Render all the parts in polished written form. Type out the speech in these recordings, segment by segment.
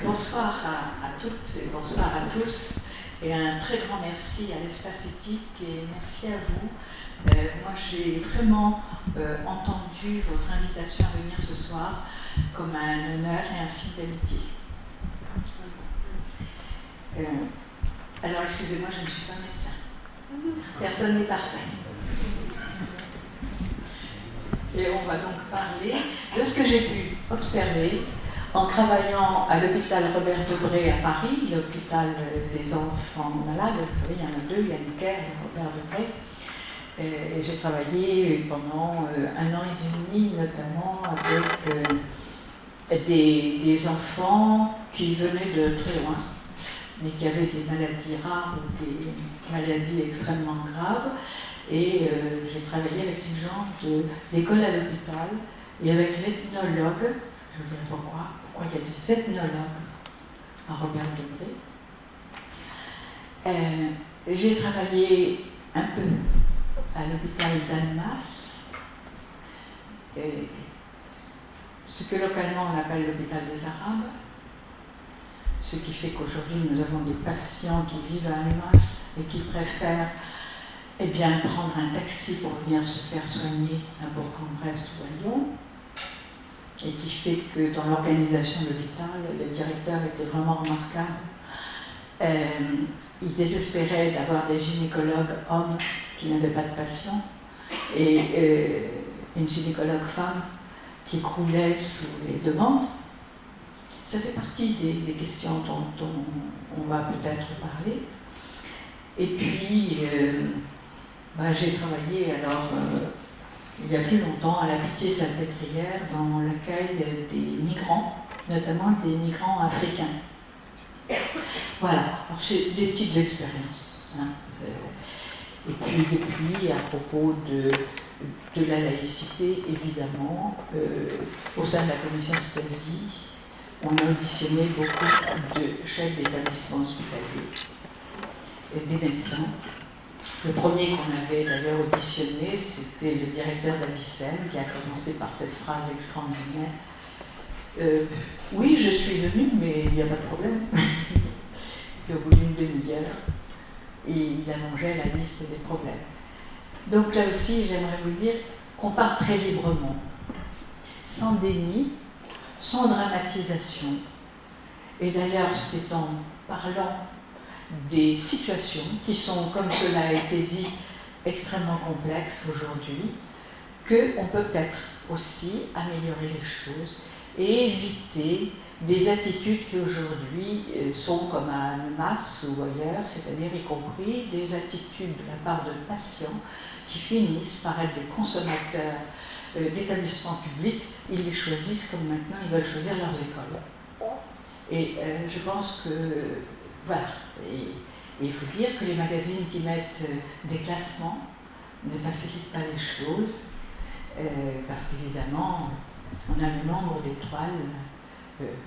Bonsoir à toutes et bonsoir à tous. Et un très grand merci à l'Espace Éthique et merci à vous. Moi, j'ai vraiment entendu votre invitation à venir ce soir comme un honneur et un signe d'amitié. Alors, excusez-moi, je ne suis pas médecin. Personne n'est parfait. Et on va donc parler de ce que j'ai pu observer en travaillant à l'hôpital Robert Debré à Paris, l'hôpital des enfants malades. Vous savez, il y en a deux, il y a Necker et Robert Debré. Et j'ai travaillé pendant 1 an et demi, notamment avec des enfants qui venaient de très loin, mais qui avaient des maladies rares ou des maladies extrêmement graves. Et j'ai travaillé avec les gens de l'école à l'hôpital et avec l'ethnologue. Je vous dirai pourquoi il y a des ethnologues à Robert Debré. J'ai travaillé un peu à l'hôpital d'Annemasse, ce que localement on appelle l'hôpital des Arabes, ce qui fait qu'aujourd'hui nous avons des patients qui vivent à Annemasse et qui préfèrent prendre un taxi pour venir se faire soigner à Bourg-en-Bresse ou à Lyon, et qui fait que dans l'organisation de l'hôpital, le directeur était vraiment remarquable. Il désespérait d'avoir des gynécologues hommes qui n'avaient pas de patients et une gynécologue femme qui croulait sous les demandes. Ça fait partie des questions dont on va peut-être parler. Et puis, j'ai travaillé il y a plus longtemps à la Pitié-Salpêtrière dans l'accueil des migrants, notamment des migrants africains. Voilà, alors c'est des petites expériences. Hein. Et puis depuis, à propos de la laïcité, évidemment, au sein de la commission Stasi, on a auditionné beaucoup de chefs d'établissements hospitaliers et des médecins. Le premier qu'on avait d'ailleurs auditionné, c'était le directeur d'Avicenne, qui a commencé par cette phrase extraordinaire. Oui, je suis venu, mais il n'y a pas de problème. Puis au bout d'une demi-heure, il allongeait la liste des problèmes. Donc là aussi, j'aimerais vous dire qu'on part très librement, sans déni, sans dramatisation. Et d'ailleurs, c'est en parlant des situations qui sont, comme cela a été dit, extrêmement complexes aujourd'hui, qu'on peut peut-être aussi améliorer les choses et éviter des attitudes qui aujourd'hui sont comme à Annemasse ou ailleurs, c'est-à-dire y compris des attitudes de la part de patients qui finissent par être des consommateurs d'établissements publics. Ils les choisissent comme maintenant ils veulent choisir leurs écoles. Et je pense que voilà, et il faut dire que les magazines qui mettent des classements ne facilitent pas les choses, parce qu'évidemment, on a le nombre d'étoiles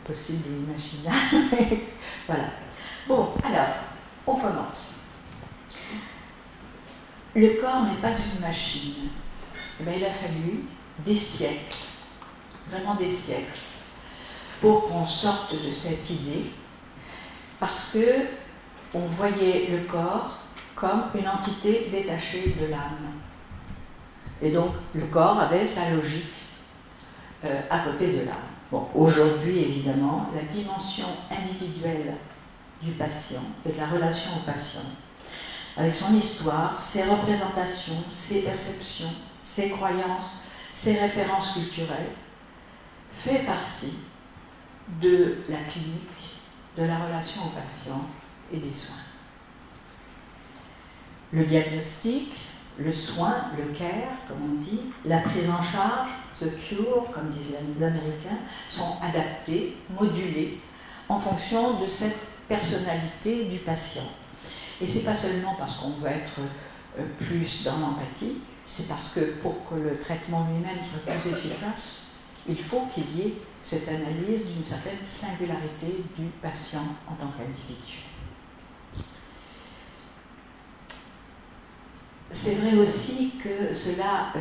possibles et imaginables. Voilà. Bon, alors, on commence. Le corps n'est pas une machine. Il a fallu des siècles, vraiment des siècles, pour qu'on sorte de cette idée, parce que on voyait le corps comme une entité détachée de l'âme. Et donc, le corps avait sa logique à côté de l'âme. Bon, aujourd'hui, évidemment, la dimension individuelle du patient et de la relation au patient, avec son histoire, ses représentations, ses perceptions, ses croyances, ses références culturelles, fait partie de la clinique, de la relation au patient et des soins. Le diagnostic, le soin, le care, comme on dit, la prise en charge, the cure, comme disaient les Américains, sont adaptés, modulés en fonction de cette personnalité du patient. Et c'est pas seulement parce qu'on veut être plus dans l'empathie, c'est parce que pour que le traitement lui-même soit plus efficace, il faut qu'il y ait cette analyse d'une certaine singularité du patient en tant qu'individu. C'est vrai aussi que cela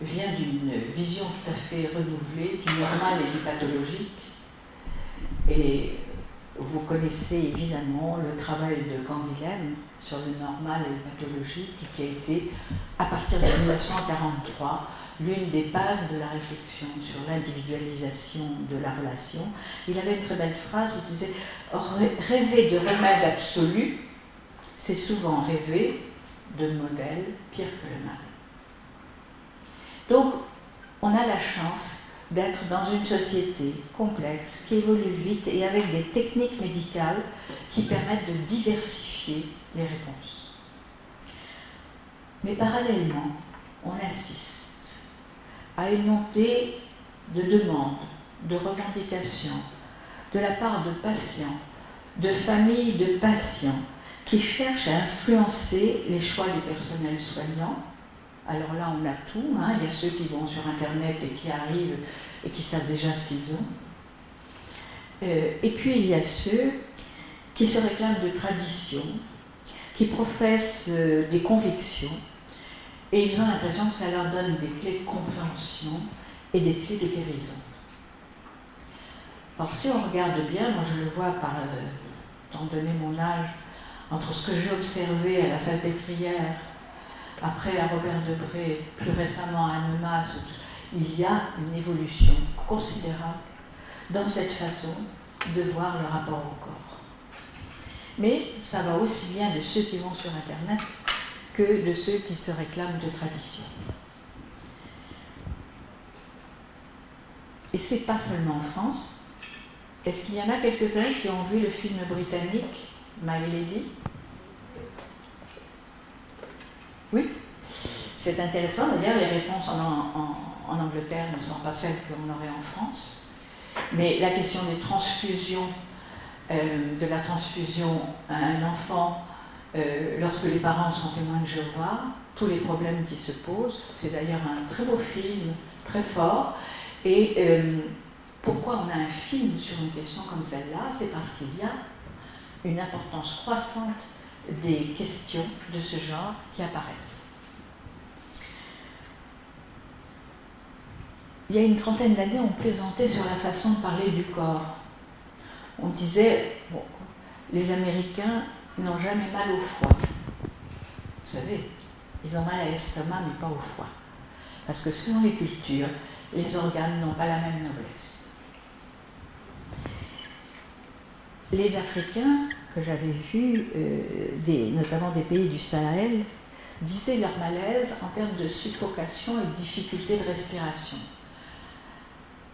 vient d'une vision tout à fait renouvelée du normal et du pathologique, Et vous connaissez évidemment le travail de Canguilhem sur le normal et le pathologique, qui a été, à partir de 1943, l'une des bases de la réflexion sur l'individualisation de la relation. Il avait une très belle phrase, il disait « Rêver de remède absolu, c'est souvent rêver de modèle pire que le mal. » Donc, on a la chance d'être dans une société complexe, qui évolue vite et avec des techniques médicales qui permettent de diversifier les réponses. Mais parallèlement, on assiste à une montée de demandes, de revendications de la part de patients, de familles de patients qui cherchent à influencer les choix du personnel soignant. Alors là, on a tout, hein. Il y a ceux qui vont sur Internet et qui arrivent et qui savent déjà ce qu'ils ont. Et puis, il y a ceux qui se réclament de tradition, qui professent des convictions, et ils ont l'impression que ça leur donne des clés de compréhension et des clés de guérison. Alors, si on regarde bien, moi je le vois par, étant donné mon âge, entre ce que j'ai observé à la Salpêtrière, après à Robert Debré, plus récemment à Annemasse, il y a une évolution considérable dans cette façon de voir le rapport au corps. Mais ça va aussi bien de ceux qui vont sur Internet que de ceux qui se réclament de tradition. Et c'est pas seulement en France. Est-ce qu'il y en a quelques-uns qui ont vu le film britannique My Lady ? Oui, c'est intéressant. D'ailleurs, les réponses en Angleterre ne sont pas celles qu'on aurait en France. Mais la question des transfusions, de la transfusion à un enfant, lorsque les parents sont témoins de Jéhovah, tous les problèmes qui se posent, c'est d'ailleurs un très beau film, très fort. Et pourquoi on a un film sur une question comme celle-là ? C'est parce qu'il y a une importance croissante des questions de ce genre qui apparaissent. Il y a une trentaine d'années, on plaisantait sur la façon de parler du corps. On disait, bon, les Américains n'ont jamais mal au foie. Vous savez, ils ont mal à l'estomac, mais pas au foie. Parce que selon les cultures, les organes n'ont pas la même noblesse. Les Africains que j'avais vus, notamment des pays du Sahel, disaient leur malaise en termes de suffocation et de difficulté de respiration.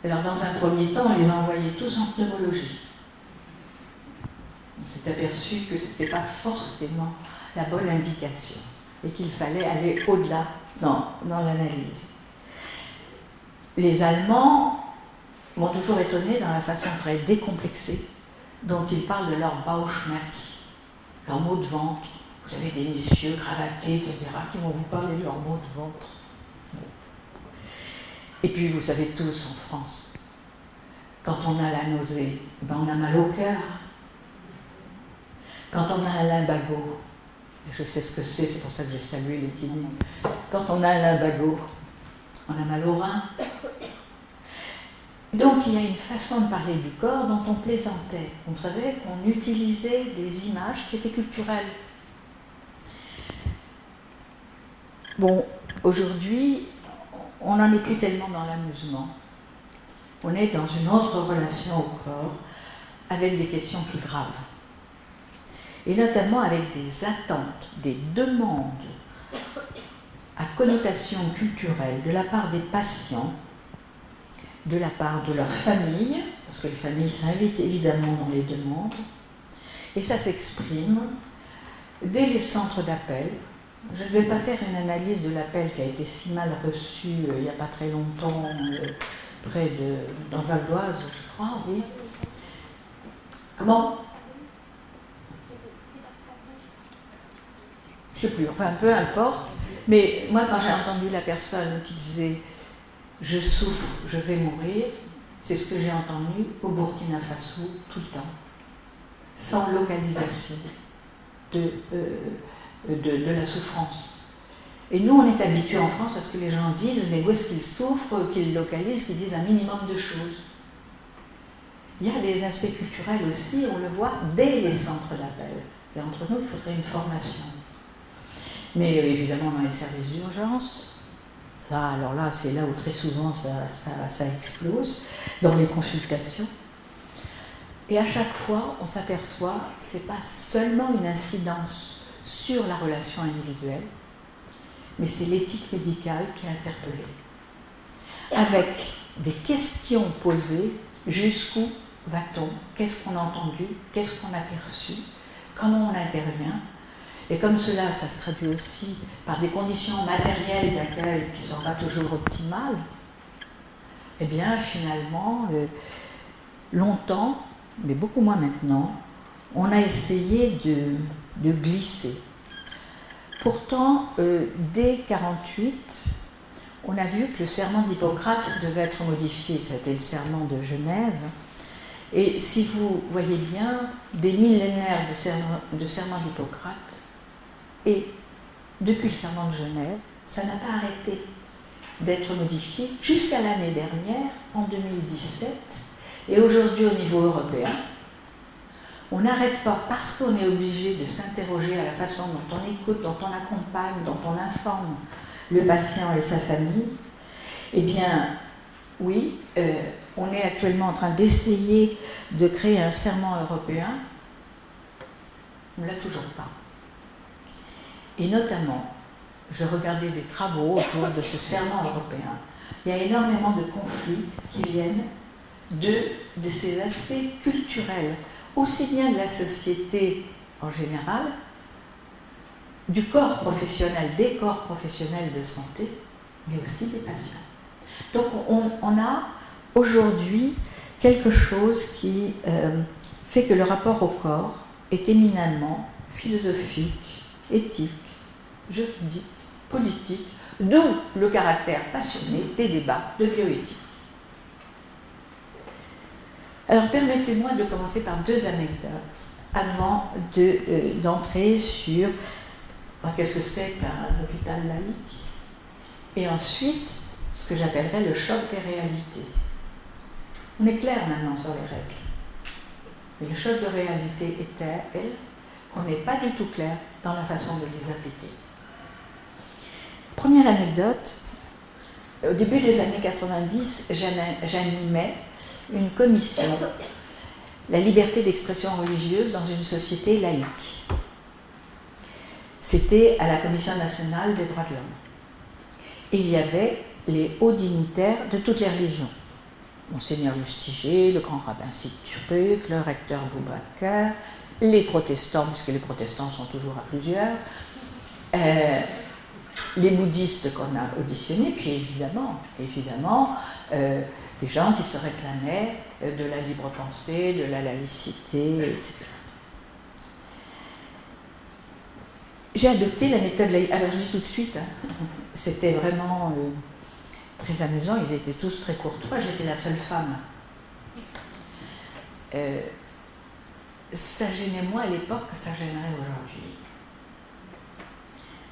Alors, dans un premier temps, on les a envoyés tous en pneumologie. On s'est aperçu que ce n'était pas forcément la bonne indication et qu'il fallait aller au-delà dans l'analyse. Les Allemands m'ont toujours étonné dans la façon très décomplexée dont ils parlent de leur Bauchschmerz, leur maux de ventre. Vous avez des messieurs cravatés, etc., qui vont vous parler de leur maux de ventre. Et puis, vous savez tous, en France, quand on a la nausée, ben on a mal au cœur. Quand on a un lumbago, je sais ce que c'est pour ça que j'ai salué les cliniques. Quand on a un lumbago, on a mal au rein. Donc, il y a une façon de parler du corps dont on plaisantait. On savait qu'on utilisait des images qui étaient culturelles. Bon, aujourd'hui, on n'en est plus tellement dans l'amusement. On est dans une autre relation au corps, avec des questions plus graves. Et notamment avec des attentes, des demandes à connotation culturelle de la part des patients, de la part de leurs familles, parce que les familles s'invitent évidemment dans les demandes, et ça s'exprime dès les centres d'appel. Je ne vais pas faire une analyse de l'appel qui a été si mal reçu il n'y a pas très longtemps, dans Val d'Oise, je crois, oui. Comment ? Je ne sais plus, enfin peu importe. Mais moi, quand j'ai entendu la personne qui disait « je souffre, je vais mourir », c'est ce que j'ai entendu au Burkina Faso tout le temps, sans localisation de la souffrance. Et nous, on est habitués en France à ce que les gens disent, mais où est-ce qu'ils souffrent, qu'ils localisent, qu'ils disent un minimum de choses. il y a des aspects culturels aussi, on le voit dès les centres d'appel. Et entre nous, il faudrait une formation. Mais évidemment, dans les services d'urgence, ça, alors là, c'est là où très souvent ça explose, dans les consultations. Et à chaque fois, on s'aperçoit que ce n'est pas seulement une incidence sur la relation individuelle, mais c'est l'éthique médicale qui est interpellée. Avec des questions posées, jusqu'où va-t-on? Qu'est-ce qu'on a entendu? Qu'est-ce qu'on a perçu? Comment on intervient? Et comme cela, ça se traduit aussi par des conditions matérielles d'accueil qui ne sont pas toujours optimales, eh bien finalement, longtemps, mais beaucoup moins maintenant, on a essayé de glisser. Pourtant, dès 1948, on a vu que le serment d'Hippocrate devait être modifié. C'était le serment de Genève. Et si vous voyez bien, des millénaires de serment d'Hippocrate, et depuis le serment de Genève, ça n'a pas arrêté d'être modifié jusqu'à l'année dernière, en 2017. Et aujourd'hui, au niveau européen, on n'arrête pas, parce qu'on est obligé de s'interroger à la façon dont on écoute, dont on accompagne, dont on informe le patient et sa famille. Eh bien, oui, on est actuellement en train d'essayer de créer un serment européen. On ne l'a toujours pas. Et notamment, je regardais des travaux autour de ce serment européen. Il y a énormément de conflits qui viennent de ces aspects culturels, aussi bien de la société en général, du corps professionnel, des corps professionnels de santé, mais aussi des patients. Donc on a aujourd'hui quelque chose qui fait que le rapport au corps est éminemment philosophique, éthique, juridique, politique, d'où le caractère passionné des débats de bioéthique. Alors permettez-moi de commencer par deux anecdotes avant d'entrer sur qu'est-ce que c'est qu'un hôpital laïque, et ensuite ce que j'appellerais le choc des réalités. On est clair maintenant sur les règles, mais le choc de réalité est tel qu'on n'est pas du tout clair dans la façon de les appliquer. Première anecdote, au début des années 90, j'animais une commission, la liberté d'expression religieuse dans une société laïque. C'était à la Commission nationale des droits de l'homme. Et il y avait les hauts dignitaires de toutes les religions. Monseigneur Lustiger, le grand rabbin Situruk, le recteur Boubacar, les protestants, puisque les protestants sont toujours à plusieurs, les bouddhistes qu'on a auditionnés, puis évidemment, des gens qui se réclamaient de la libre pensée, de la laïcité, etc. J'ai adopté la méthode laïque. Alors je dis tout de suite, c'était vraiment très amusant, ils étaient tous très courtois, j'étais la seule femme. Ça gênait moins à l'époque que ça gênerait aujourd'hui.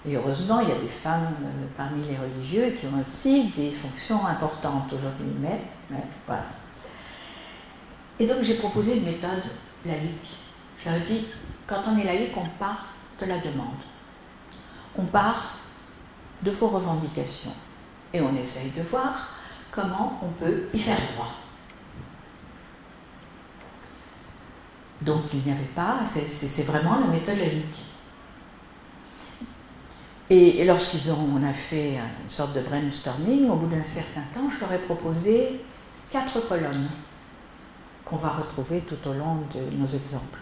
Et heureusement, il y a des femmes parmi les religieux qui ont aussi des fonctions importantes aujourd'hui, mais voilà. Et donc j'ai proposé une méthode laïque. Je leur ai dit, quand on est laïque, on part de la demande. On part de vos revendications et on essaye de voir comment on peut y faire droit. Donc il n'y avait pas, c'est vraiment la méthode laïque. Et on a fait une sorte de brainstorming, au bout d'un certain temps, je leur ai proposé 4 colonnes qu'on va retrouver tout au long de nos exemples.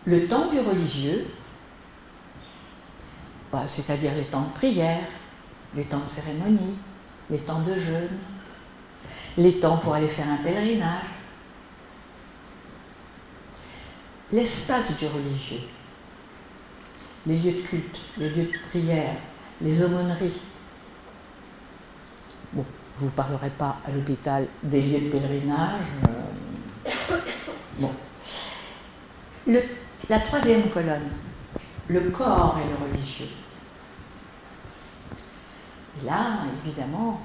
Le temps du religieux, c'est-à-dire les temps de prière, les temps de cérémonie, les temps de jeûne, les temps pour aller faire un pèlerinage. L'espace du religieux, les lieux de culte, les lieux de prière, les aumôneries. Bon, je ne vous parlerai pas à l'hôpital des lieux de pèlerinage. Bon. La troisième colonne, le corps et le religieux. Et là, évidemment,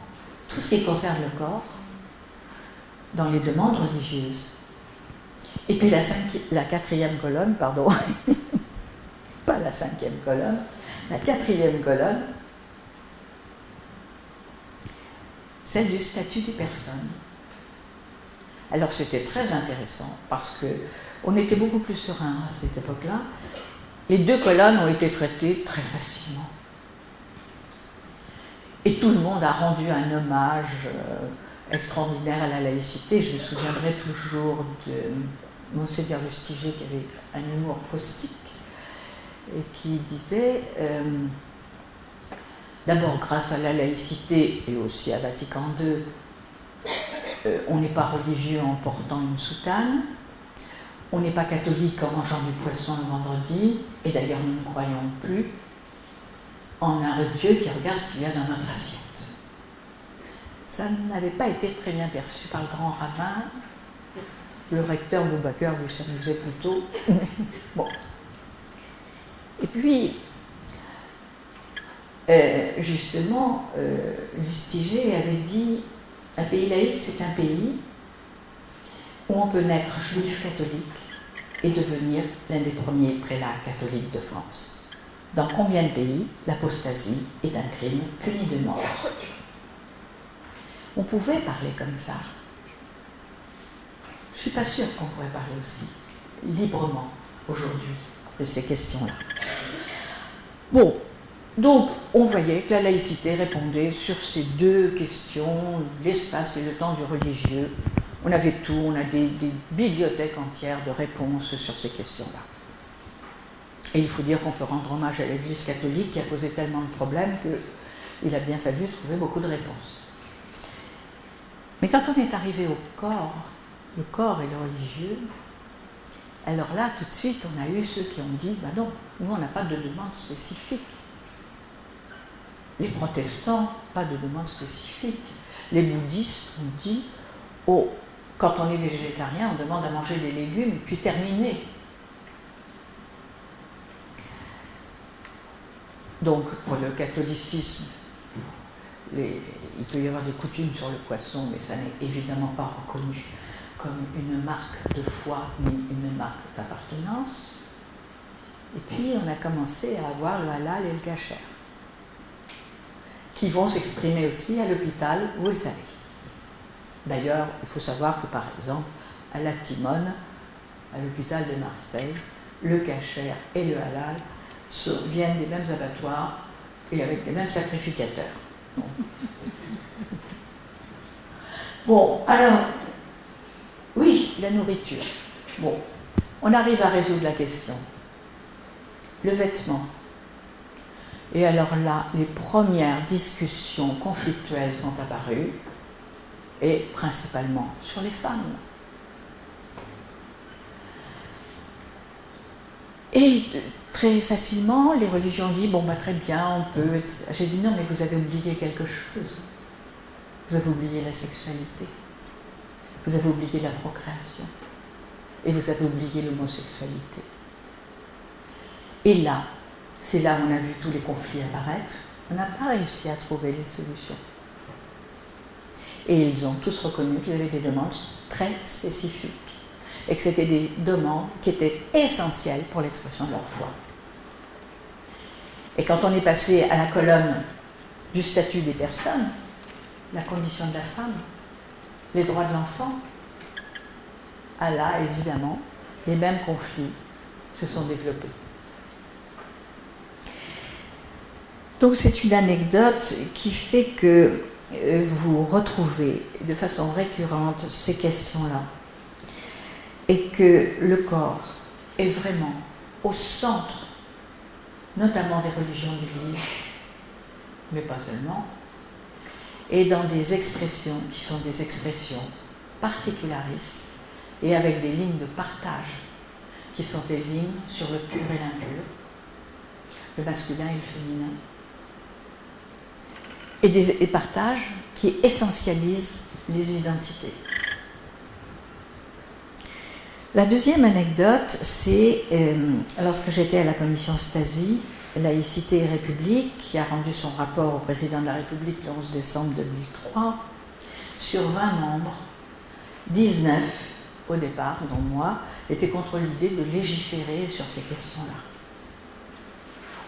tout ce qui concerne le corps, dans les demandes religieuses, Et puis la quatrième colonne, pardon, pas la cinquième colonne, la quatrième colonne, celle du statut des personnes. Alors c'était très intéressant parce qu'on était beaucoup plus serein à cette époque-là. Les deux colonnes ont été traitées très facilement. Et tout le monde a rendu un hommage extraordinaire à la laïcité. Je me souviendrai toujours de Monseigneur Lustiger qui avait un humour caustique et qui disait d'abord grâce à la laïcité et aussi à Vatican II, on n'est pas religieux en portant une soutane, on n'est pas catholique en mangeant du poisson le vendredi, et d'ailleurs nous ne croyons plus en un Dieu qui regarde ce qu'il y a dans notre assiette. Ça n'avait pas été très bien perçu par le grand rabbin. Le recteur Boubacar lui s'amusait plutôt. Bon. Et puis, justement, Lustiger avait dit un pays laïque, c'est un pays où on peut naître juif catholique et devenir l'un des premiers prélats catholiques de France. Dans combien de pays l'apostasie est un crime puni de mort? On pouvait parler comme ça. Je ne suis pas sûre qu'on pourrait parler aussi librement aujourd'hui de ces questions-là. Bon, donc on voyait que la laïcité répondait sur ces deux questions, l'espace et le temps du religieux. On avait tout, on a des bibliothèques entières de réponses sur ces questions-là. Et il faut dire qu'on peut rendre hommage à l'Église catholique qui a posé tellement de problèmes qu'il a bien fallu trouver beaucoup de réponses. Mais quand on est arrivé au corps, le corps et le religieux, alors là, tout de suite, on a eu ceux qui ont dit, ben non, nous on n'a pas de demande spécifique. Les protestants, pas de demande spécifique. Les bouddhistes ont dit, oh, quand on est végétarien, on demande à manger des légumes, puis terminé. Donc, pour le catholicisme, il peut y avoir des coutumes sur le poisson, mais ça n'est évidemment pas reconnu comme une marque de foi ni une marque d'appartenance. Et puis, on a commencé à avoir le halal et le kasher, qui vont s'exprimer aussi à l'hôpital, vous le savez. D'ailleurs, il faut savoir que, par exemple, à la Timone, à l'hôpital de Marseille, le kasher et le halal viennent des mêmes abattoirs et avec les mêmes sacrificateurs. Bon, alors, oui, la nourriture. Bon, on arrive à résoudre la question. Le vêtement. Et alors là, les premières discussions conflictuelles sont apparues, et principalement sur les femmes. Et très facilement, les religions disent, bon, bah, très bien, on peut, etc. J'ai dit, non, mais vous avez oublié quelque chose. Vous avez oublié la sexualité. Vous avez oublié la procréation. Et vous avez oublié l'homosexualité. Et là, c'est là où on a vu tous les conflits apparaître. On n'a pas réussi à trouver les solutions. Et ils ont tous reconnu qu'ils avaient des demandes très spécifiques. Et que c'était des demandes qui étaient essentielles pour l'expression de leur foi. Et quand on est passé à la colonne du statut des personnes, la condition de la femme, les droits de l'enfant, à là, évidemment, les mêmes conflits se sont développés. Donc c'est une anecdote qui fait que vous retrouvez de façon récurrente ces questions-là et que le corps est vraiment au centre, notamment des religions du livre, mais pas seulement, et dans des expressions qui sont des expressions particularistes et avec des lignes de partage qui sont des lignes sur le pur et l'impur, le masculin et le féminin, et des partages qui essentialisent les identités. La deuxième anecdote, c'est lorsque j'étais à la commission Stasi, Laïcité et République, qui a rendu son rapport au président de la République le 11 décembre 2003, sur 20 membres, 19 au départ, dont moi, étaient contre l'idée de légiférer sur ces questions-là.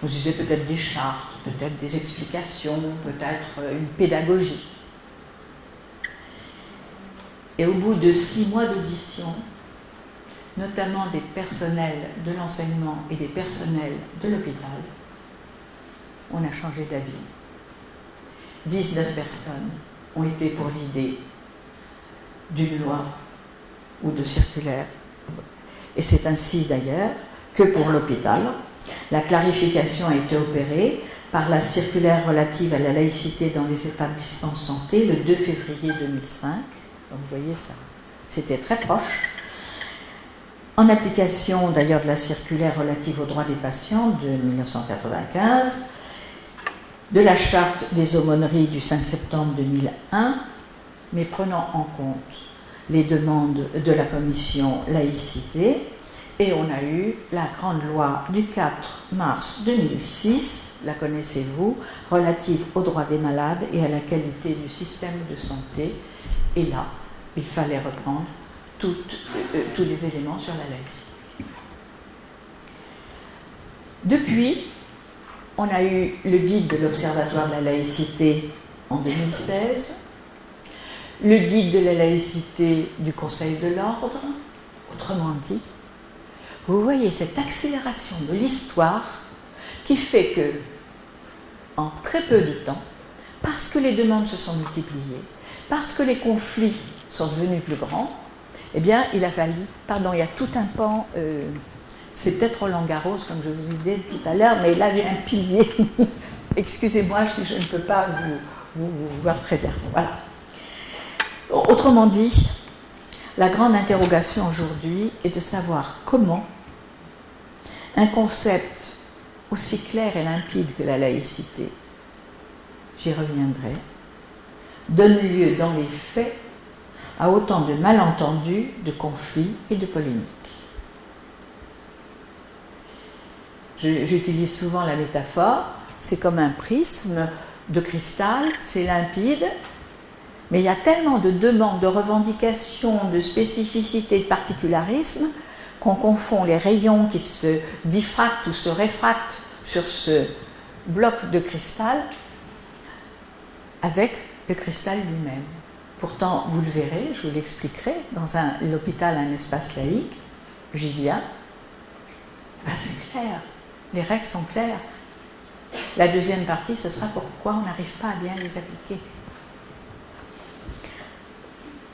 On se disait peut-être des chartes, peut-être des explications, peut-être une pédagogie. Et au bout de 6 mois d'audition, notamment des personnels de l'enseignement et des personnels de l'hôpital, on a changé d'avis. 19 personnes ont été pour l'idée d'une loi ou de circulaire. Et c'est ainsi d'ailleurs que pour l'hôpital, la clarification a été opérée par la circulaire relative à la laïcité dans les établissements de santé le 2 février 2005. Donc vous voyez ça, c'était très proche. En application d'ailleurs de la circulaire relative aux droits des patients de 1995, de la charte des aumôneries du 5 septembre 2001, mais prenant en compte les demandes de la commission laïcité, et on a eu la grande loi du 4 mars 2006, la connaissez-vous, relative aux droits des malades et à la qualité du système de santé. Et là, il fallait reprendre tous les éléments sur la laïcité. Depuis, on a eu le guide de l'Observatoire de la laïcité en 2016, le guide de la laïcité du Conseil de l'Ordre, autrement dit, vous voyez cette accélération de l'histoire qui fait que, en très peu de temps, parce que les demandes se sont multipliées, parce que les conflits sont devenus plus grands, eh bien, il a fallu, pardon, il y a tout un pan, c'est peut-être Roland Garros, comme je vous disais tout à l'heure, mais là j'ai un pilier, excusez-moi si je ne peux pas vous voir très bien, voilà. Autrement dit, la grande interrogation aujourd'hui est de savoir comment un concept aussi clair et limpide que la laïcité, j'y reviendrai, donne lieu dans les faits à autant de malentendus, de conflits et de polémiques. J'utilise souvent la métaphore, c'est comme un prisme de cristal, c'est limpide, mais il y a tellement de demandes, de revendications, de spécificités, de particularismes qu'on confond les rayons qui se diffractent ou se réfractent sur ce bloc de cristal avec le cristal lui-même. Pourtant, vous le verrez, je vous l'expliquerai, dans l'hôpital, un espace laïque, j'y viens, ben c'est clair, les règles sont claires. La deuxième partie, ce sera pourquoi on n'arrive pas à bien les appliquer.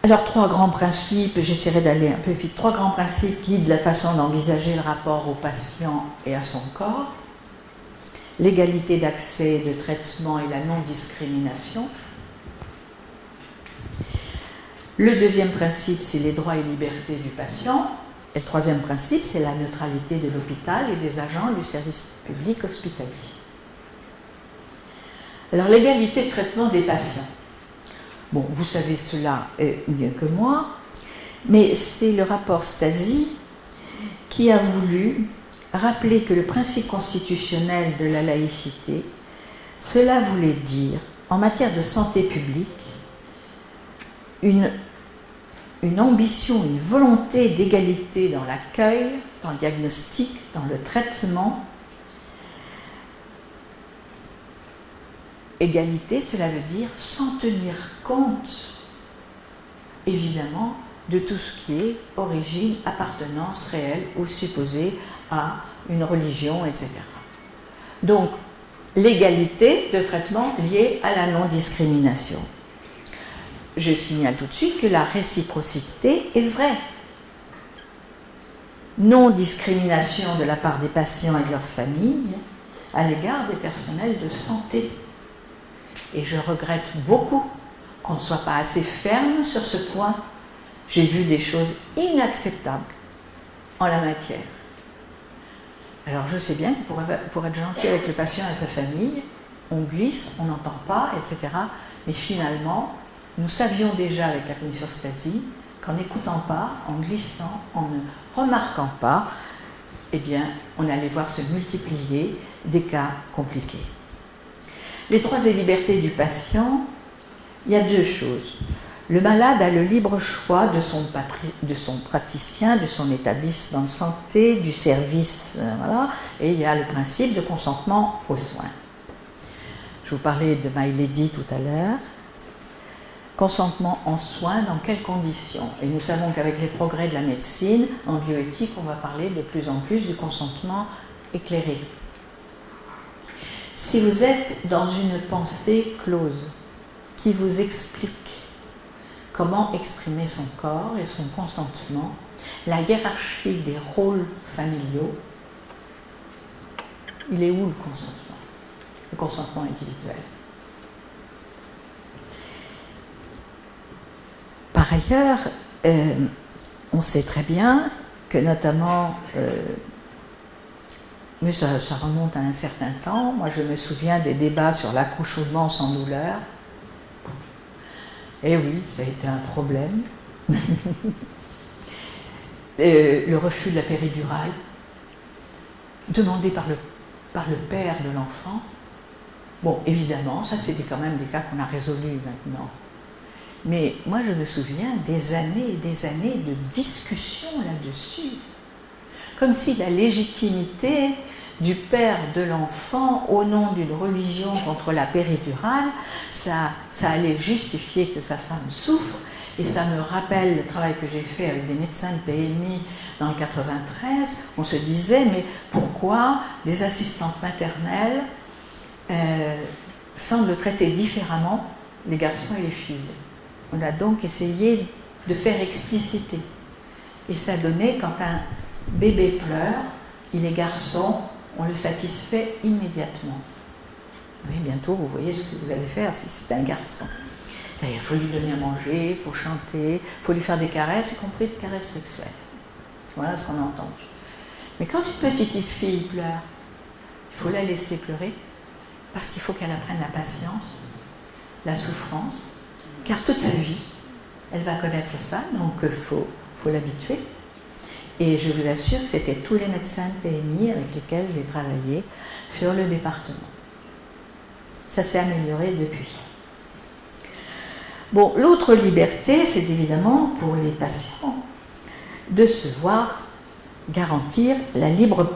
Alors, 3 grands principes, j'essaierai d'aller un peu vite, 3 grands principes guident la façon d'envisager le rapport au patient et à son corps. L'égalité d'accès, de traitement et la non-discrimination. Le deuxième principe, c'est les droits et libertés du patient. Et le troisième principe, c'est la neutralité de l'hôpital et des agents du service public hospitalier. Alors, l'égalité de traitement des patients. Bon, vous savez cela mieux que moi, mais c'est le rapport Stasi qui a voulu rappeler que le principe constitutionnel de la laïcité, cela voulait dire, en matière de santé publique, une ambition, une volonté d'égalité dans l'accueil, dans le diagnostic, dans le traitement. Égalité, cela veut dire sans tenir compte, évidemment, de tout ce qui est origine, appartenance réelle ou supposée à une religion, etc. Donc, l'égalité de traitement liée à la non-discrimination. Je signale tout de suite que la réciprocité est vraie. Non-discrimination de la part des patients et de leurs familles à l'égard des personnels de santé. Et je regrette beaucoup qu'on ne soit pas assez ferme sur ce point. J'ai vu des choses inacceptables en la matière. Alors je sais bien que pour être gentil avec le patient et sa famille, on glisse, on n'entend pas, etc. Mais finalement, nous savions déjà avec la commission Stasi qu'en n'écoutant pas, en glissant, en ne remarquant pas, eh bien, on allait voir se multiplier des cas compliqués. Les droits et libertés du patient, il y a 2 choses. Le malade a le libre choix de son praticien, de son établissement de santé, du service, voilà, et il y a le principe de consentement aux soins. Je vous parlais de My Lady tout à l'heure. Consentement en soins, dans quelles conditions? Et nous savons qu'avec les progrès de la médecine, en bioéthique, on va parler de plus en plus du consentement éclairé. Si vous êtes dans une pensée close qui vous explique comment exprimer son corps et son consentement, la hiérarchie des rôles familiaux, il est où le consentement? Le consentement individuel. Par ailleurs, on sait très bien que notamment, mais ça remonte à un certain temps, moi je me souviens des débats sur l'accouchement sans douleur. Eh oui, ça a été un problème. Le refus de la péridurale, demandé par le père de l'enfant. Bon, évidemment, ça c'était quand même des cas qu'on a résolus maintenant. Mais moi je me souviens des années et des années de discussions là-dessus. Comme si la légitimité du père de l'enfant au nom d'une religion contre la péridurale, ça allait justifier que sa femme souffre. Et ça me rappelle le travail que j'ai fait avec des médecins de PMI dans le 93. On se disait, mais pourquoi des assistantes maternelles semblent traiter différemment les garçons et les filles? On a donc essayé de faire expliciter. Et ça donnait, quand un bébé pleure, il est garçon, on le satisfait immédiatement. Oui, bientôt, vous voyez ce que vous allez faire si c'est un garçon. Il faut lui donner à manger, il faut chanter, il faut lui faire des caresses, y compris des caresses sexuelles. Voilà ce qu'on a entendu. Mais quand une petite fille pleure, il faut la laisser pleurer, parce qu'il faut qu'elle apprenne la patience, la souffrance, car toute sa vie, elle va connaître ça, donc il faut l'habituer. Et je vous assure que c'était tous les médecins de PMI avec lesquels j'ai travaillé sur le département. Ça s'est amélioré depuis. Bon, l'autre liberté, c'est évidemment pour les patients de se voir garantir la libre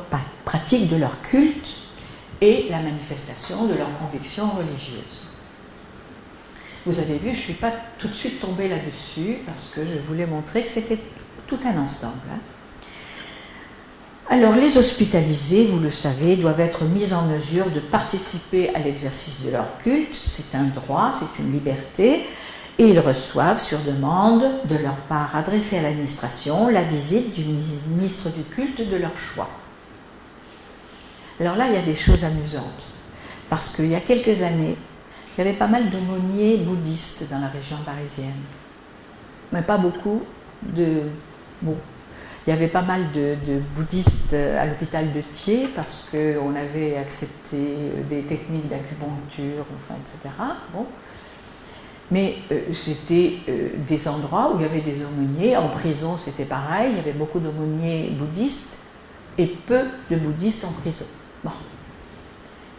pratique de leur culte et la manifestation de leurs convictions religieuses. Vous avez vu, je ne suis pas tout de suite tombée là-dessus parce que je voulais montrer que c'était tout un ensemble. Alors, les hospitalisés, vous le savez, doivent être mis en mesure de participer à l'exercice de leur culte. C'est un droit, c'est une liberté. Et ils reçoivent, sur demande de leur part adressée à l'administration, la visite du ministre du culte de leur choix. Alors là, il y a des choses amusantes. Parce qu'il y a quelques années, il y avait pas mal d'aumôniers bouddhistes dans la région parisienne. Mais pas beaucoup de... Bon, il y avait pas mal de bouddhistes à l'hôpital de Thiers parce qu'on avait accepté des techniques d'acupuncture, enfin, etc. Bon. Mais c'était des endroits où il y avait des aumôniers. En prison, c'était pareil. Il y avait beaucoup d'aumôniers bouddhistes et peu de bouddhistes en prison. Bon.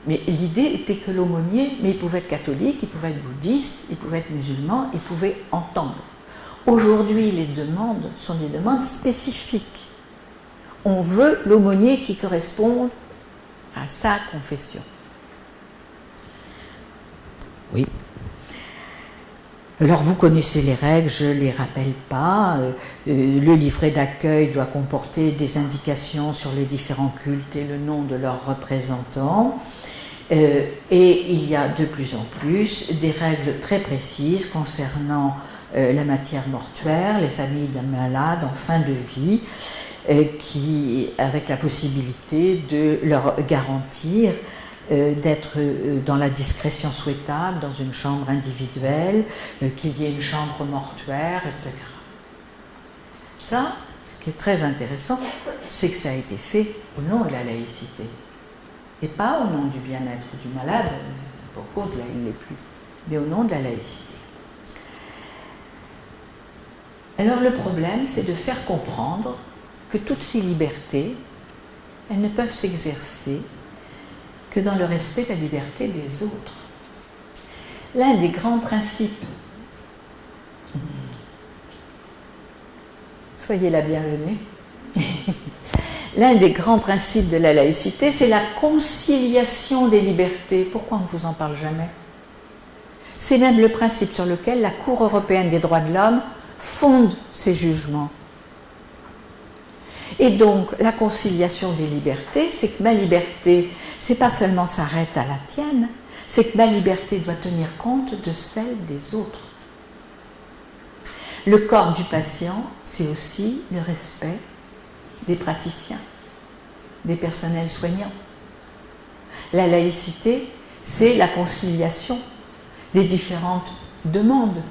Mais l'idée était que l'aumônier, mais il pouvait être catholique, il pouvait être bouddhiste, il pouvait être musulman, il pouvait entendre. Aujourd'hui, les demandes sont des demandes spécifiques. On veut l'aumônier qui corresponde à sa confession. Oui. Alors vous connaissez les règles, je ne les rappelle pas. Le livret d'accueil doit comporter des indications sur les différents cultes et le nom de leurs représentants. Et il y a de plus en plus des règles très précises concernant la matière mortuaire, les familles de malades en fin de vie, avec la possibilité de leur garantir d'être dans la discrétion souhaitable, dans une chambre individuelle, qu'il y ait une chambre mortuaire, etc. Ça, ce qui est très intéressant, c'est que ça a été fait au nom de la laïcité, et pas au nom du bien-être du malade, pour contre, là, il ne l'est plus, mais au nom de la laïcité. Alors le problème, c'est de faire comprendre que toutes ces libertés, elles ne peuvent s'exercer que dans le respect de la liberté des autres. L'un des grands principes Soyez la bienvenue. L'un des grands principes de la laïcité, c'est la conciliation des libertés. Pourquoi on ne vous en parle jamais? C'est même le principe sur lequel la Cour européenne des droits de l'homme fonde ses jugements. Et donc, la conciliation des libertés, c'est que ma liberté, c'est pas seulement s'arrête à la tienne, c'est que ma liberté doit tenir compte de celle des autres. Le corps du patient, c'est aussi le respect des praticiens, des personnels soignants. La laïcité, c'est la conciliation des différentes demandes.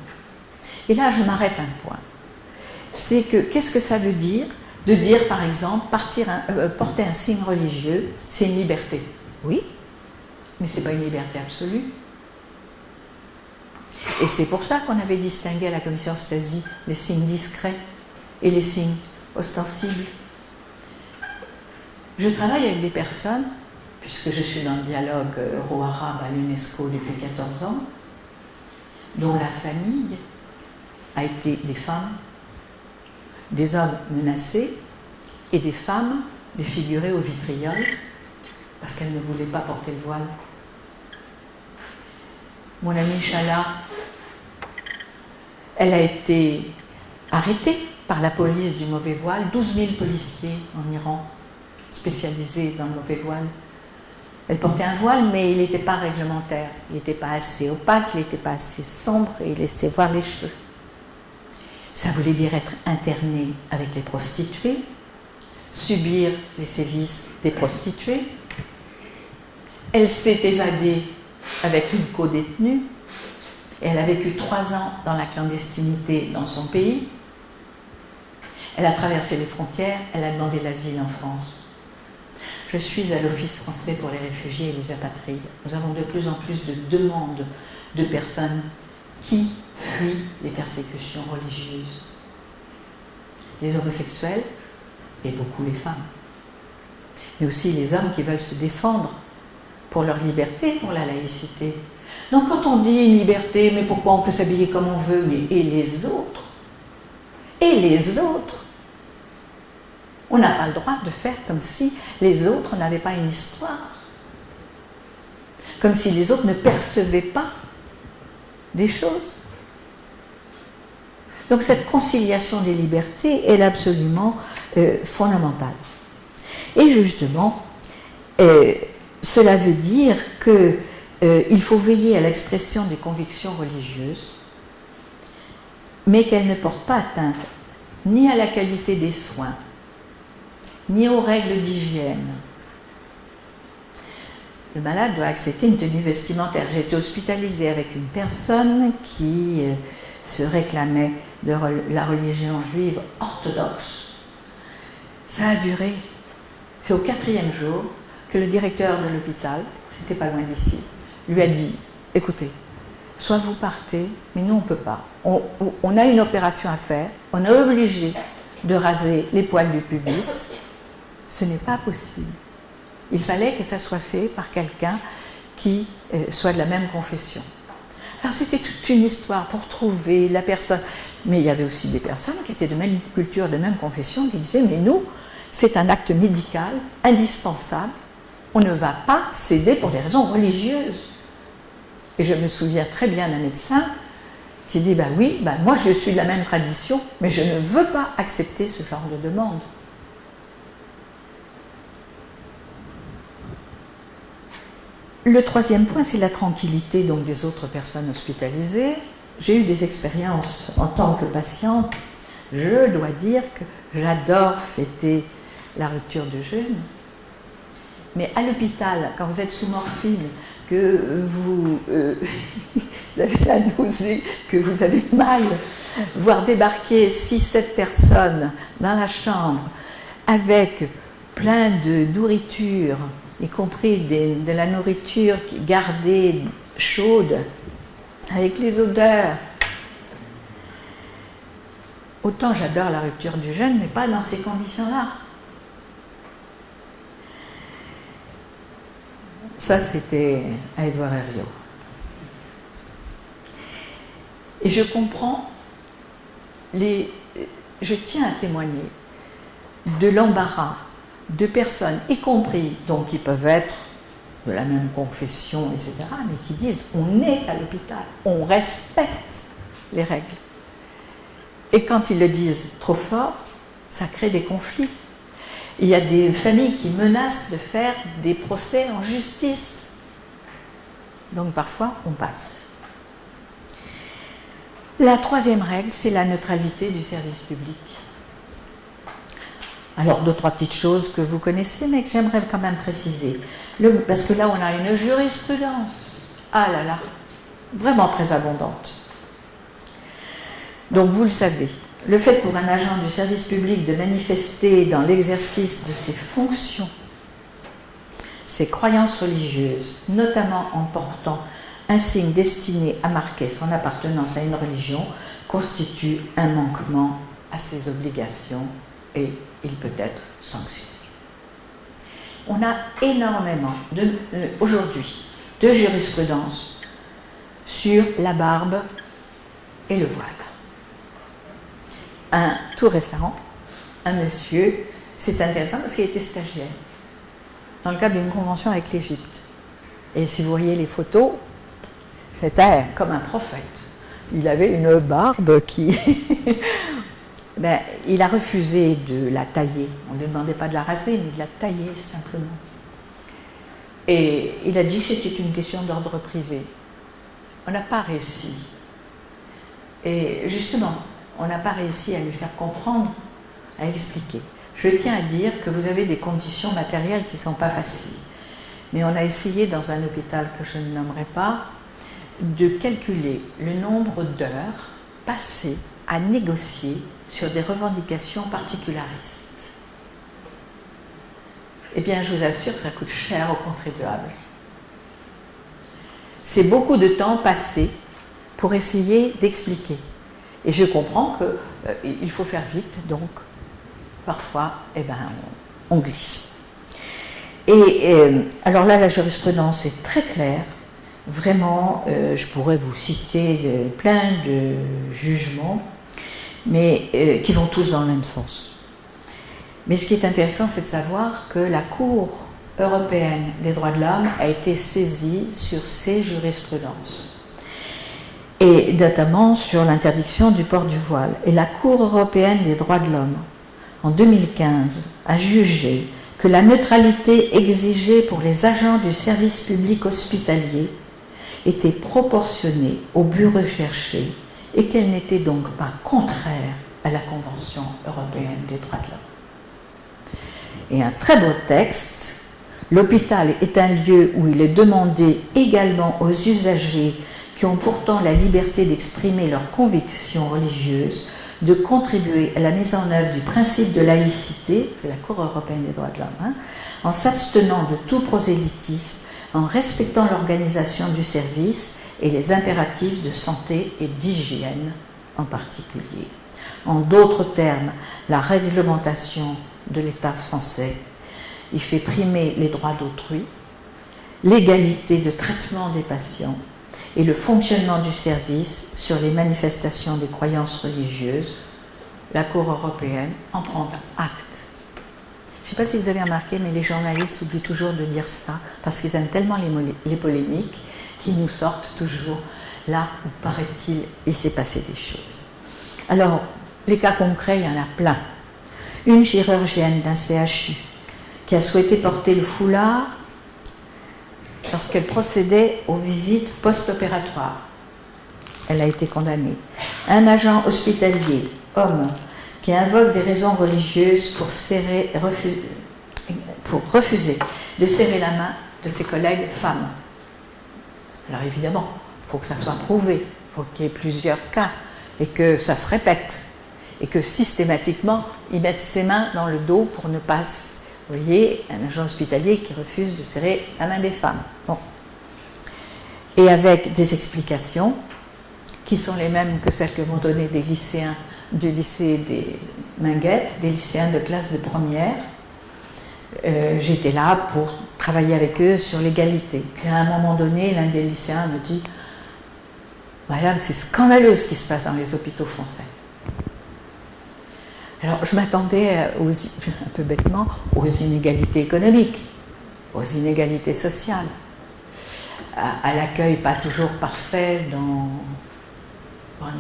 Et là, je m'arrête un point. C'est que, qu'est-ce que ça veut dire de dire, par exemple, porter un signe religieux, c'est une liberté? Oui, mais ce n'est pas une liberté absolue. Et c'est pour ça qu'on avait distingué à la commission Stasi les signes discrets et les signes ostensibles. Je travaille avec des personnes, puisque je suis dans le dialogue euro-arabe à l'UNESCO depuis 14 ans, dont la famille a été des femmes, des hommes menacés et des femmes défigurées au vitriol parce qu'elles ne voulaient pas porter le voile. Mon amie Chala, elle a été arrêtée par la police du mauvais voile, 12 000 policiers en Iran spécialisés dans le mauvais voile. Elle portait un voile, mais il n'était pas réglementaire, il n'était pas assez opaque, il n'était pas assez sombre et il laissait voir les cheveux. Ça voulait dire être interné avec les prostituées, subir les sévices des prostituées. Elle s'est évadée avec une co-détenue et elle a vécu 3 ans dans la clandestinité dans son pays. Elle a traversé les frontières, elle a demandé l'asile en France. Je suis à l'Office français pour les réfugiés et les apatrides. Nous avons de plus en plus de demandes de personnes qui fuient les persécutions religieuses. Les homosexuels et beaucoup les femmes. Mais aussi les hommes qui veulent se défendre pour leur liberté, pour la laïcité. Donc quand on dit une liberté, mais pourquoi on peut s'habiller comme on veut, mais et les autres? Et les autres? On n'a pas le droit de faire comme si les autres n'avaient pas une histoire. Comme si les autres ne percevaient pas des choses. Donc cette conciliation des libertés est absolument fondamentale. Et justement, cela veut dire qu'il faut veiller à l'expression des convictions religieuses, mais qu'elles ne portent pas atteinte ni à la qualité des soins, ni aux règles d'hygiène. Le malade doit accepter une tenue vestimentaire. J'ai été hospitalisée avec une personne qui se réclamait de la religion juive orthodoxe. Ça a duré. C'est au 4e jour que le directeur de l'hôpital, c'était pas loin d'ici, lui a dit, écoutez, soit vous partez, mais nous on ne peut pas. On a une opération à faire, on est obligé de raser les poils du pubis. Ce n'est pas possible. Il fallait que ça soit fait par quelqu'un qui soit de la même confession. Alors c'était toute une histoire pour trouver la personne. Mais il y avait aussi des personnes qui étaient de même culture, de même confession, qui disaient, mais nous, c'est un acte médical indispensable. On ne va pas céder pour des raisons religieuses. Et je me souviens très bien d'un médecin qui dit, bah oui, bah moi je suis de la même tradition, mais je ne veux pas accepter ce genre de demande. Le 3e point, c'est la tranquillité donc, des autres personnes hospitalisées. J'ai eu des expériences en tant que patiente. Je dois dire que j'adore fêter la rupture de jeûne. Mais à l'hôpital, quand vous êtes sous morphine, que vous avez la nausée, que vous avez mal, voir débarquer 6-7 personnes dans la chambre avec plein de nourriture, y compris de la nourriture gardée chaude, avec les odeurs. Autant j'adore la rupture du jeûne, mais pas dans ces conditions-là. Ça, c'était à Édouard Herriot. Et je comprends je tiens à témoigner de l'embarras de personnes, y compris, donc qui peuvent être de la même confession, etc., mais qui disent on est à l'hôpital, on respecte les règles. Et quand ils le disent trop fort, ça crée des conflits. Il y a des familles qui menacent de faire des procès en justice. Donc parfois, on passe. La troisième règle, c'est la neutralité du service public. Alors, deux, trois petites choses que vous connaissez, mais que j'aimerais quand même préciser. Parce que là, on a une jurisprudence, ah là là, vraiment très abondante. Donc, vous le savez, le fait pour un agent du service public de manifester dans l'exercice de ses fonctions, ses croyances religieuses, notamment en portant un signe destiné à marquer son appartenance à une religion, constitue un manquement à ses obligations et il peut être sanctionné. On a énormément aujourd'hui de jurisprudence sur la barbe et le voile. Tout récemment, un monsieur, c'est intéressant parce qu'il était stagiaire dans le cadre d'une convention avec l'Égypte. Et si vous voyez les photos, c'était comme un prophète. Il avait une barbe qui... il a refusé de la tailler. On ne lui demandait pas de la raser, mais de la tailler simplement. Et il a dit que c'était une question d'ordre privé. On n'a pas réussi. Et justement, on n'a pas réussi à lui faire comprendre, à expliquer. Je tiens à dire que vous avez des conditions matérielles qui ne sont pas faciles. Mais on a essayé dans un hôpital que je ne nommerai pas, de calculer le nombre d'heures passées à négocier sur des revendications particularistes. Eh bien, je vous assure que ça coûte cher aux contribuables. C'est beaucoup de temps passé pour essayer d'expliquer. Et je comprends qu'il faut faire vite, donc parfois, on glisse. Et alors là, la jurisprudence est très claire. Vraiment, je pourrais vous citer plein de jugements, mais qui vont tous dans le même sens. Mais ce qui est intéressant, c'est de savoir que la Cour européenne des droits de l'homme a été saisie sur ces jurisprudences, et notamment sur l'interdiction du port du voile. Et la Cour européenne des droits de l'homme, en 2015, a jugé que la neutralité exigée pour les agents du service public hospitalier était proportionnée au but recherché et qu'elle n'était donc pas contraire à la Convention européenne des droits de l'homme. Et un très beau texte, l'hôpital est un lieu où il est demandé également aux usagers qui ont pourtant la liberté d'exprimer leurs convictions religieuses de contribuer à la mise en œuvre du principe de laïcité, c'est la Cour européenne des droits de l'homme, en s'abstenant de tout prosélytisme, en respectant l'organisation du service et les impératifs de santé et d'hygiène en particulier. En d'autres termes, la réglementation de l'État français, il fait primer les droits d'autrui, l'égalité de traitement des patients et le fonctionnement du service sur les manifestations des croyances religieuses. La Cour européenne en prend acte. Je ne sais pas si vous avez remarqué, mais les journalistes oublient toujours de dire ça, parce qu'ils aiment tellement les polémiques qu'ils nous sortent toujours là où, paraît-il, il s'est passé des choses. Alors, les cas concrets, il y en a plein. Une chirurgienne d'un CHU qui a souhaité porter le foulard lorsqu'elle procédait aux visites post-opératoires. Elle a été condamnée. Un agent hospitalier, homme, qui invoque des raisons religieuses pour refuser de serrer la main de ses collègues femmes. Alors évidemment, il faut que ça soit prouvé, il faut qu'il y ait plusieurs cas et que ça se répète et que systématiquement, il mette ses mains dans le dos pour ne pas... Vous voyez, un agent hospitalier qui refuse de serrer la main des femmes. Bon. Et avec des explications qui sont les mêmes que celles que m'ont données des lycéens du lycée des Minguettes, des lycéens de classe de première. J'étais là pour travailler avec eux sur l'égalité. Puis à un moment donné, l'un des lycéens me dit « Madame, c'est scandaleux ce qui se passe dans les hôpitaux français. » Alors, je m'attendais, un peu bêtement, aux inégalités économiques, aux inégalités sociales, à l'accueil pas toujours parfait dans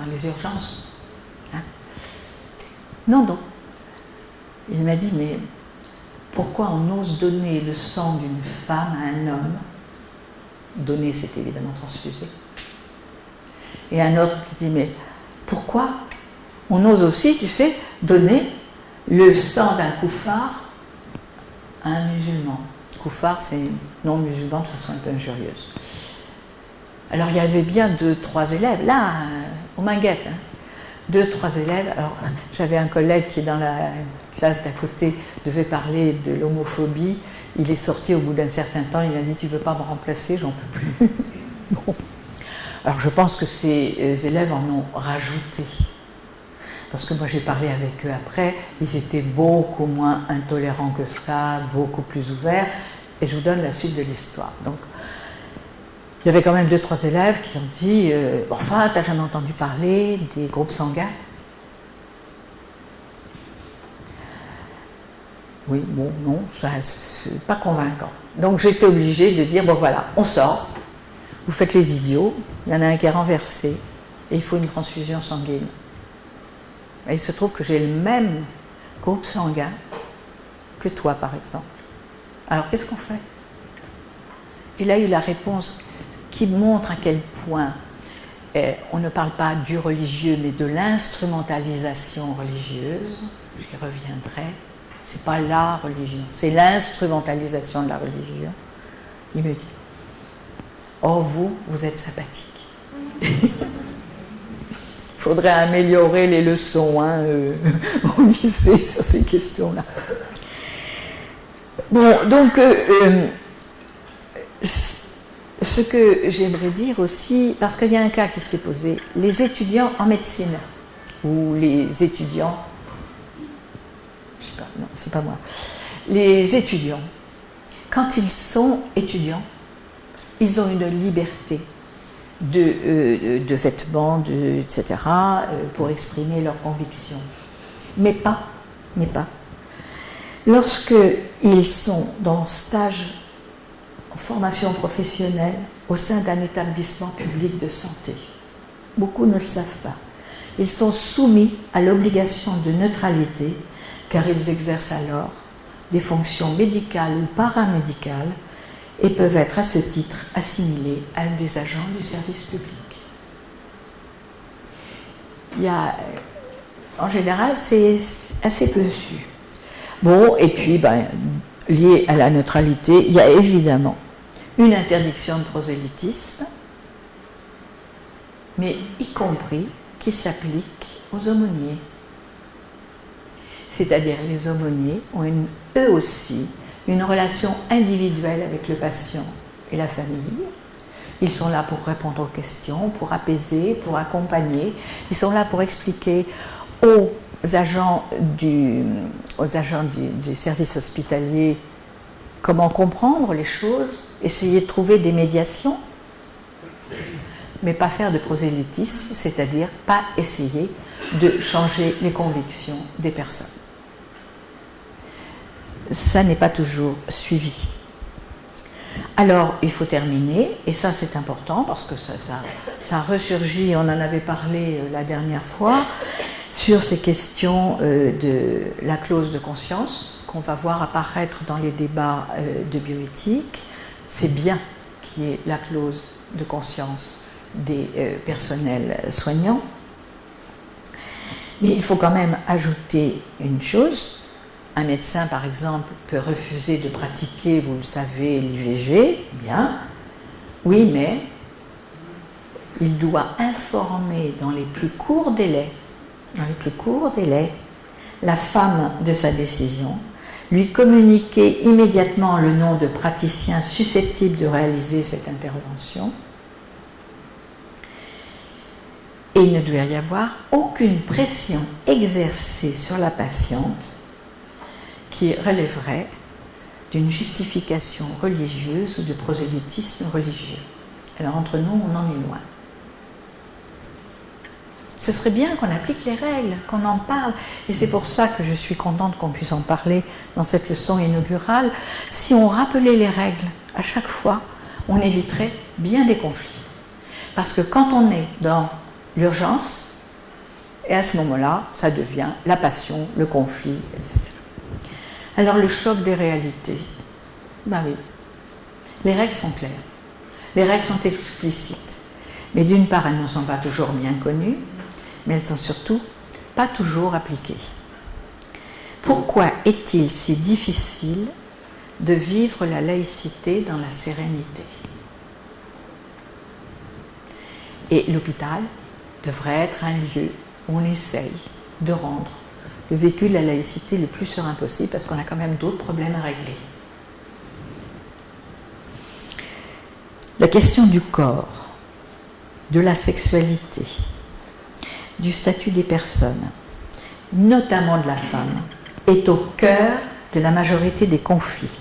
les urgences. Hein. Non, non. Il m'a dit, mais pourquoi on ose donner le sang d'une femme à un homme? Donner, c'est évidemment transfuser. Et un autre qui dit, mais pourquoi on ose aussi, tu sais, donner le sang d'un koufar à un musulman? Koufar, c'est non-musulman de façon un peu injurieuse. Alors, il y avait bien 2-3 élèves, là, au Minguette, hein, 2-3 élèves. Alors, j'avais un collègue qui, dans la classe d'à côté, devait parler de l'homophobie. Il est sorti au bout d'un certain temps, il m'a dit « Tu ne veux pas me remplacer, j'en peux plus. » Bon. Alors, je pense que ces élèves en ont rajouté. Parce que moi, j'ai parlé avec eux après, ils étaient beaucoup moins intolérants que ça, beaucoup plus ouverts. Et je vous donne la suite de l'histoire. Donc, il y avait quand même 2-3 élèves qui ont dit « Enfin, t'as jamais entendu parler des groupes sanguins ?» Oui, bon, non, ça c'est pas convaincant. Donc j'étais obligée de dire « Bon voilà, on sort, vous faites les idiots, il y en a un qui est renversé, et il faut une transfusion sanguine. » Et il se trouve que j'ai le même groupe sanguin que toi, par exemple. Alors qu'est-ce qu'on fait? Et là, il y a eu la réponse qui montre à quel point on ne parle pas du religieux, mais de l'instrumentalisation religieuse. J'y reviendrai. C'est pas la religion, c'est l'instrumentalisation de la religion. Il me dit « Oh, vous êtes sympathique. » Il faudrait améliorer les leçons au lycée sur ces questions-là. Bon, donc, ce que j'aimerais dire aussi, parce qu'il y a un cas qui s'est posé, les étudiants en médecine, ou les étudiants, je sais pas, non, c'est pas moi, les étudiants, quand ils sont étudiants, ils ont une liberté de vêtements, etc., pour exprimer leurs convictions. Mais pas. Lorsqu'ils sont dans stage en formation professionnelle au sein d'un établissement public de santé, beaucoup ne le savent pas. Ils sont soumis à l'obligation de neutralité car ils exercent alors des fonctions médicales ou paramédicales et peuvent être à ce titre assimilés à des agents du service public. En général, c'est assez peu su. Bon, et puis, lié à la neutralité, il y a évidemment une interdiction de prosélytisme, mais y compris qui s'applique aux aumôniers. C'est-à-dire les aumôniers ont eux aussi une relation individuelle avec le patient et la famille. Ils sont là pour répondre aux questions, pour apaiser, pour accompagner. Ils sont là pour expliquer aux agents du service hospitalier comment comprendre les choses, essayer de trouver des médiations, mais pas faire de prosélytisme, c'est-à-dire pas essayer de changer les convictions des personnes. Ça n'est pas toujours suivi. Alors, il faut terminer, et ça c'est important parce que ça ressurgit, on en avait parlé la dernière fois, sur ces questions de la clause de conscience qu'on va voir apparaître dans les débats de bioéthique. C'est bien qu'il y ait la clause de conscience des personnels soignants. Mais il faut quand même ajouter une chose. Un médecin, par exemple, peut refuser de pratiquer, vous le savez, l'IVG, bien. Oui, mais il doit informer dans les plus courts délais, la femme de sa décision, lui communiquer immédiatement le nom de praticien susceptible de réaliser cette intervention. Et il ne doit y avoir aucune pression exercée sur la patiente qui relèverait d'une justification religieuse ou de prosélytisme religieux. Alors entre nous, on en est loin. Ce serait bien qu'on applique les règles, qu'on en parle. Et c'est pour ça que je suis contente qu'on puisse en parler dans cette leçon inaugurale. Si on rappelait les règles à chaque fois, on éviterait bien des conflits. Parce que quand on est dans l'urgence, et à ce moment-là, ça devient la passion, le conflit, etc. Alors le choc des réalités, ben oui, les règles sont claires, les règles sont explicites. Mais d'une part, elles ne sont pas toujours bien connues, mais elles sont surtout pas toujours appliquées. Pourquoi est-il si difficile de vivre la laïcité dans la sérénité? Et l'hôpital devrait être un lieu où on essaye de rendre le vécu de la laïcité le plus serein possible, parce qu'on a quand même d'autres problèmes à régler. La question du corps, de la sexualité, du statut des personnes, notamment de la femme, est au cœur de la majorité des conflits.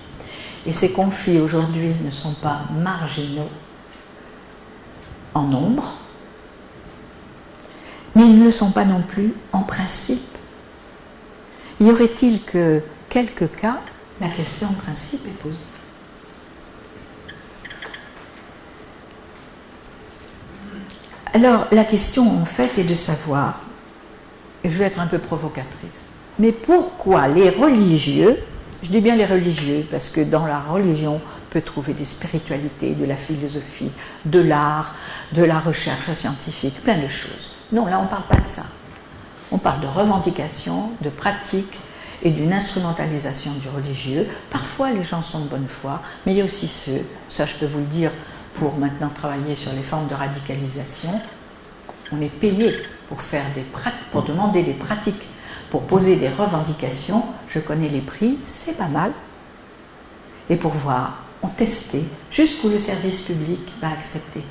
Et ces conflits aujourd'hui ne sont pas marginaux en nombre, mais ils ne le sont pas non plus en principe. Y aurait-il que quelques cas, la question en principe est posée. Alors, la question, en fait, est de savoir, et je vais être un peu provocatrice, mais pourquoi les religieux, je dis bien les religieux, parce que dans la religion, on peut trouver des spiritualités, de la philosophie, de l'art, de la recherche scientifique, plein de choses. Non, là, on ne parle pas de ça. On parle de revendications, de pratiques et d'une instrumentalisation du religieux. Parfois, les gens sont de bonne foi, mais il y a aussi ceux, ça je peux vous le dire, pour maintenant travailler sur les formes de radicalisation, on est payé pour faire pour demander des pratiques, pour poser des revendications. Je connais les prix, c'est pas mal. Et pour voir, on testait jusqu'où le service public va accepter.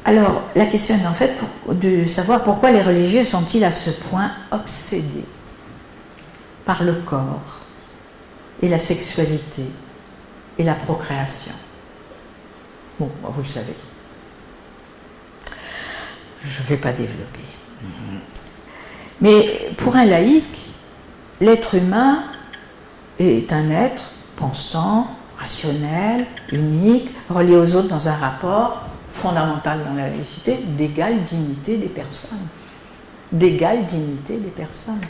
Alors, la question est en fait de savoir pourquoi les religieux sont-ils à ce point obsédés par le corps et la sexualité et la procréation. Bon, vous le savez. Je ne vais pas développer. Mais pour un laïc, l'être humain est un être pensant, rationnel, unique, relié aux autres dans un rapport fondamental dans la laïcité d'égale dignité des personnes. D'égale dignité des personnes.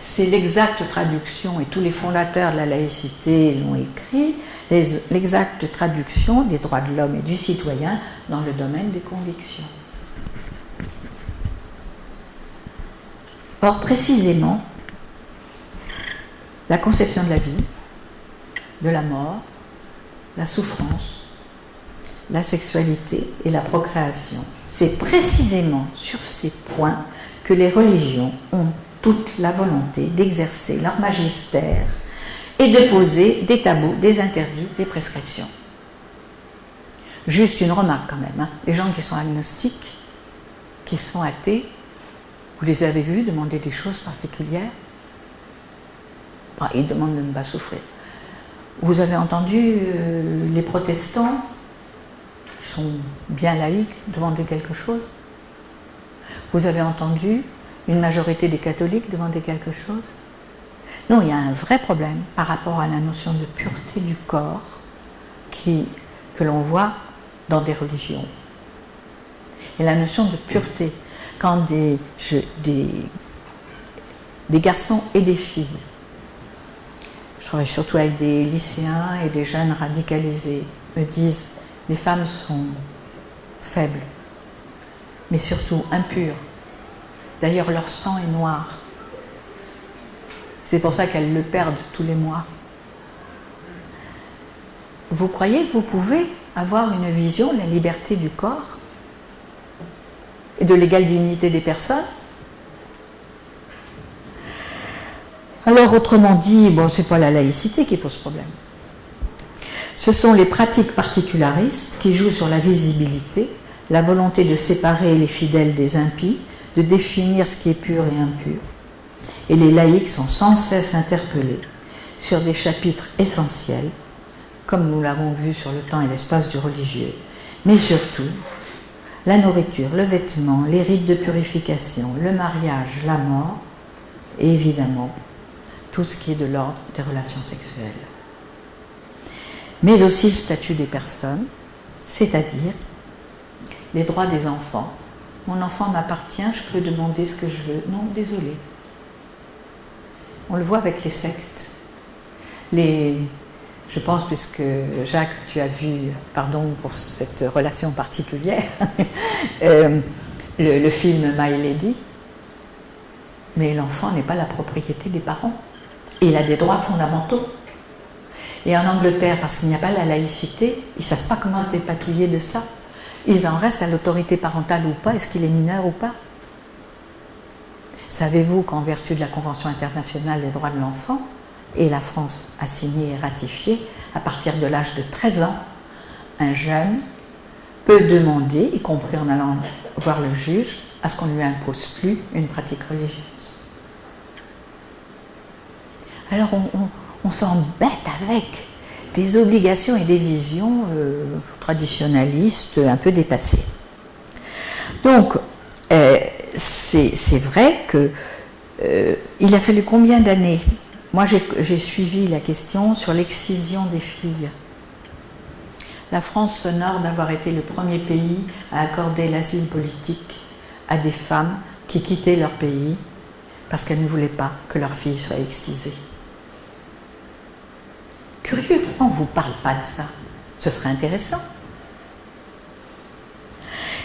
C'est l'exacte traduction, et tous les fondateurs de la laïcité l'ont écrit, l'exacte traduction des droits de l'homme et du citoyen dans le domaine des convictions. Or, précisément, la conception de la vie, de la mort, la souffrance, la sexualité et la procréation, c'est précisément sur ces points que les religions ont toute la volonté d'exercer leur magistère et de poser des tabous, des interdits, des prescriptions. Juste une remarque quand même, hein. Les gens qui sont agnostiques, qui sont athées, vous les avez vus demander des choses particulières? Enfin, ils demandent de ne pas souffrir. Vous avez entendu les protestants, qui sont bien laïcs, demander quelque chose? Vous avez entendu une majorité des catholiques demander quelque chose? Non, il y a un vrai problème par rapport à la notion de pureté du corps que l'on voit dans des religions. Et la notion de pureté, quand des garçons et des filles, je travaille surtout avec des lycéens et des jeunes radicalisés, me disent les femmes sont faibles, mais surtout impures. D'ailleurs, leur sang est noir. C'est pour ça qu'elles le perdent tous les mois. Vous croyez que vous pouvez avoir une vision de la liberté du corps et de l'égale dignité des personnes? Alors, autrement dit, bon, ce n'est pas la laïcité qui pose problème. Ce sont les pratiques particularistes qui jouent sur la visibilité, la volonté de séparer les fidèles des impies, de définir ce qui est pur et impur. Et les laïcs sont sans cesse interpellés sur des chapitres essentiels, comme nous l'avons vu sur le temps et l'espace du religieux, Mais surtout, la nourriture, le vêtement, les rites de purification, le mariage, la mort, et évidemment, tout ce qui est de l'ordre des relations sexuelles. Mais aussi le statut des personnes, c'est-à-dire les droits des enfants. Mon enfant m'appartient, je peux demander ce que je veux. Non, désolé. On le voit avec les sectes. Je pense, puisque Jacques, tu as vu, pardon pour cette relation particulière, le film My Lady, mais l'enfant n'est pas la propriété des parents. Et il a des droits fondamentaux. Et en Angleterre, parce qu'il n'y a pas la laïcité, ils ne savent pas comment se dépatouiller de ça. Ils en restent à l'autorité parentale ou pas, est-ce qu'il est mineur ou pas? Savez-vous qu'en vertu de la Convention internationale des droits de l'enfant, et la France a signé et ratifié, à partir de l'âge de 13 ans, un jeune peut demander, y compris en allant voir le juge, à ce qu'on ne lui impose plus une pratique religieuse. Alors on s'embête avec des obligations et des visions traditionnalistes un peu dépassées. Donc, c'est vrai qu'il a fallu combien d'années? Moi, j'ai suivi la question sur l'excision des filles. La France s'honore d'avoir été le premier pays à accorder l'asile politique à des femmes qui quittaient leur pays parce qu'elles ne voulaient pas que leurs filles soient excisées. Curieux, pourquoi on ne vous parle pas de ça? Ce serait intéressant.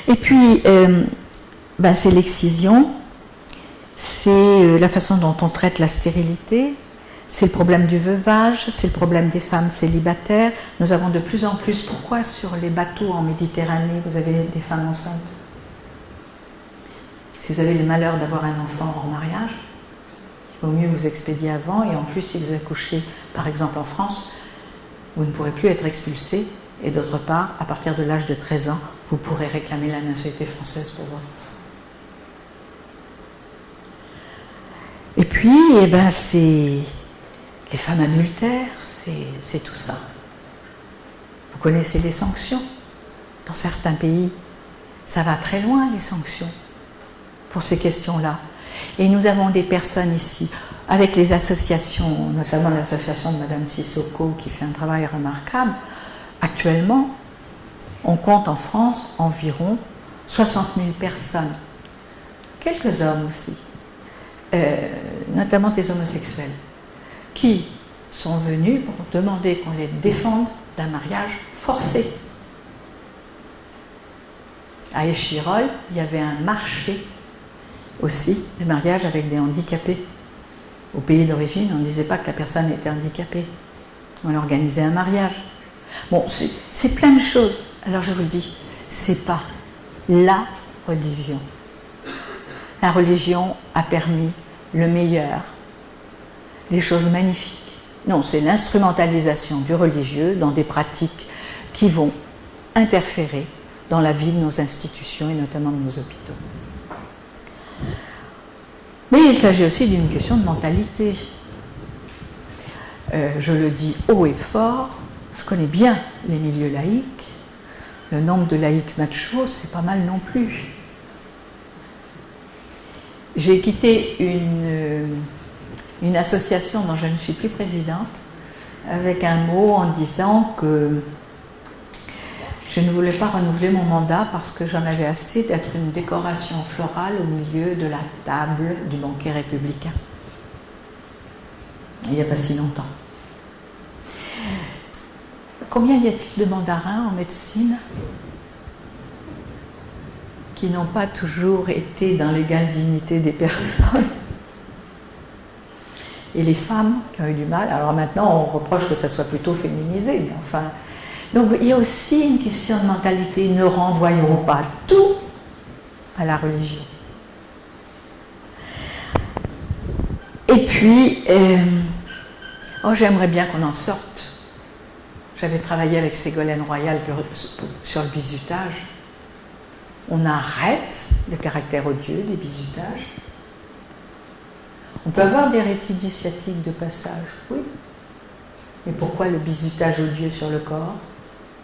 Et puis, c'est l'excision, c'est la façon dont on traite la stérilité, c'est le problème du veuvage, c'est le problème des femmes célibataires. Nous avons de plus en plus, pourquoi sur les bateaux en Méditerranée, vous avez des femmes enceintes? Si vous avez le malheur d'avoir un enfant hors mariage, il vaut mieux vous expédier avant, et en plus, si vous accouchez, par exemple en France, vous ne pourrez plus être expulsé, et d'autre part, à partir de l'âge de 13 ans, vous pourrez réclamer la nationalité française pour votre enfant. Et puis, c'est les femmes adultères, c'est tout ça. Vous connaissez les sanctions. Dans certains pays, ça va très loin, les sanctions, pour ces questions-là. Et nous avons des personnes ici, avec les associations, notamment l'association de Madame Sissoko, qui fait un travail remarquable. Actuellement, on compte en France environ 60 000 personnes, quelques hommes aussi, notamment des homosexuels, qui sont venus pour demander qu'on les défende d'un mariage forcé. À Échirol, il y avait un marché aussi de mariage avec des handicapés. Au pays d'origine, on ne disait pas que la personne était handicapée. On organisait un mariage. Bon, c'est plein de choses. Alors je vous le dis, c'est pas la religion. La religion a permis le meilleur, des choses magnifiques. Non, c'est l'instrumentalisation du religieux dans des pratiques qui vont interférer dans la vie de nos institutions et notamment de nos hôpitaux. Mais il s'agit aussi d'une question de mentalité. Je le dis haut et fort, je connais bien les milieux laïcs. Le nombre de laïcs machos, c'est pas mal non plus. J'ai quitté une association dont je ne suis plus présidente avec un mot en disant que je ne voulais pas renouveler mon mandat parce que j'en avais assez d'être une décoration florale au milieu de la table du banquet républicain. Il n'y a pas si longtemps. Combien y a-t-il de mandarins en médecine qui n'ont pas toujours été dans l'égale dignité des personnes? Et les femmes qui ont eu du mal, alors maintenant on reproche que ça soit plutôt féminisé, mais enfin... Donc il y a aussi une question de mentalité, ne renvoyons pas tout à la religion. Et puis, j'aimerais bien qu'on en sorte. J'avais travaillé avec Ségolène Royal sur le bizutage. On arrête le caractère odieux des bizutages. On peut avoir des rites initiatiques de passage, oui. Mais pourquoi le bizutage odieux sur le corps,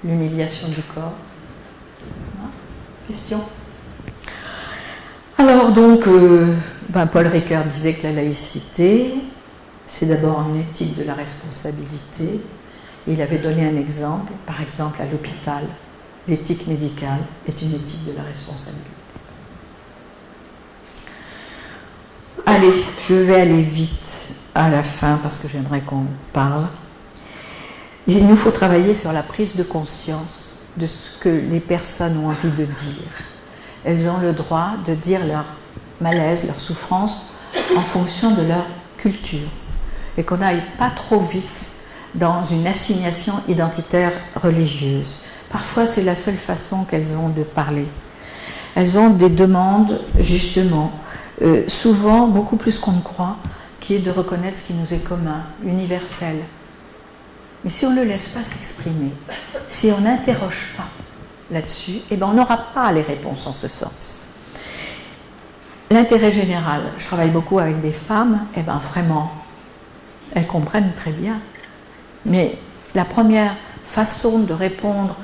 l'humiliation du corps? Questions? Alors donc, Paul Ricoeur disait que la laïcité, c'est d'abord une éthique de la responsabilité. Il avait donné un exemple, par exemple à l'hôpital, l'éthique médicale est une éthique de la responsabilité. Allez, je vais aller vite à la fin parce que j'aimerais qu'on parle. Il nous faut travailler sur la prise de conscience de ce que les personnes ont envie de dire. Elles ont le droit de dire leur malaise, leur souffrance en fonction de leur culture. Et qu'on n'aille pas trop vite dans une assignation identitaire religieuse. Parfois, c'est la seule façon qu'elles ont de parler. Elles ont des demandes, justement, souvent beaucoup plus qu'on ne croit, qui est de reconnaître ce qui nous est commun, universel. Mais si on ne le laisse pas s'exprimer, si on n'interroge pas là-dessus, eh ben on n'aura pas les réponses en ce sens. L'intérêt général, je travaille beaucoup avec des femmes, eh ben vraiment, elles comprennent très bien. Mais la première façon de répondre,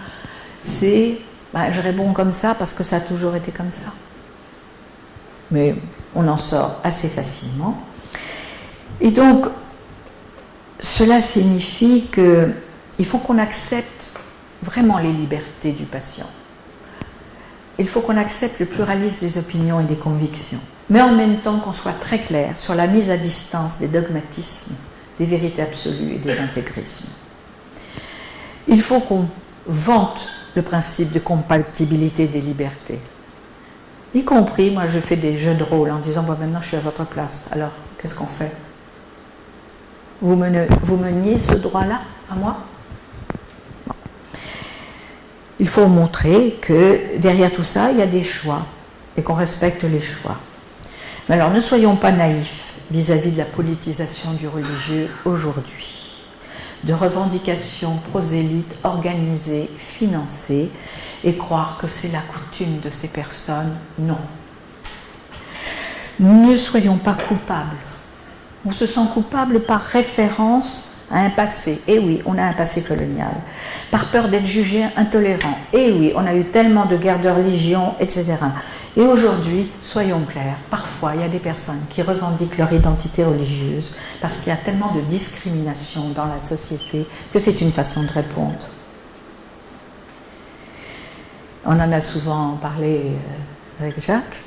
c'est je réponds comme ça parce que ça a toujours été comme ça. Mais on en sort assez facilement. Et donc, cela signifie qu'il faut qu'on accepte vraiment les libertés du patient. Il faut qu'on accepte le pluralisme des opinions et des convictions. Mais en même temps qu'on soit très clair sur la mise à distance des dogmatismes, des vérités absolues et des intégrismes. Il faut qu'on vante le principe de compatibilité des libertés. Y compris, moi je fais des jeux de rôle en disant maintenant je suis à votre place, alors qu'est-ce qu'on fait? Vous me niez ce droit-là à moi? Non. Il faut montrer que derrière tout ça, il y a des choix et qu'on respecte les choix. Mais alors ne soyons pas naïfs vis-à-vis de la politisation du religieux aujourd'hui, de revendications prosélytes organisées, financées, et croire que c'est la coutume de ces personnes. Non. Ne soyons pas coupables. On se sent coupable par référence à un passé. Eh oui, on a un passé colonial. Par peur d'être jugé intolérant. Eh oui, on a eu tellement de guerres de religion, etc. Et aujourd'hui, soyons clairs, parfois il y a des personnes qui revendiquent leur identité religieuse parce qu'il y a tellement de discrimination dans la société que c'est une façon de répondre. On en a souvent parlé avec Jacques.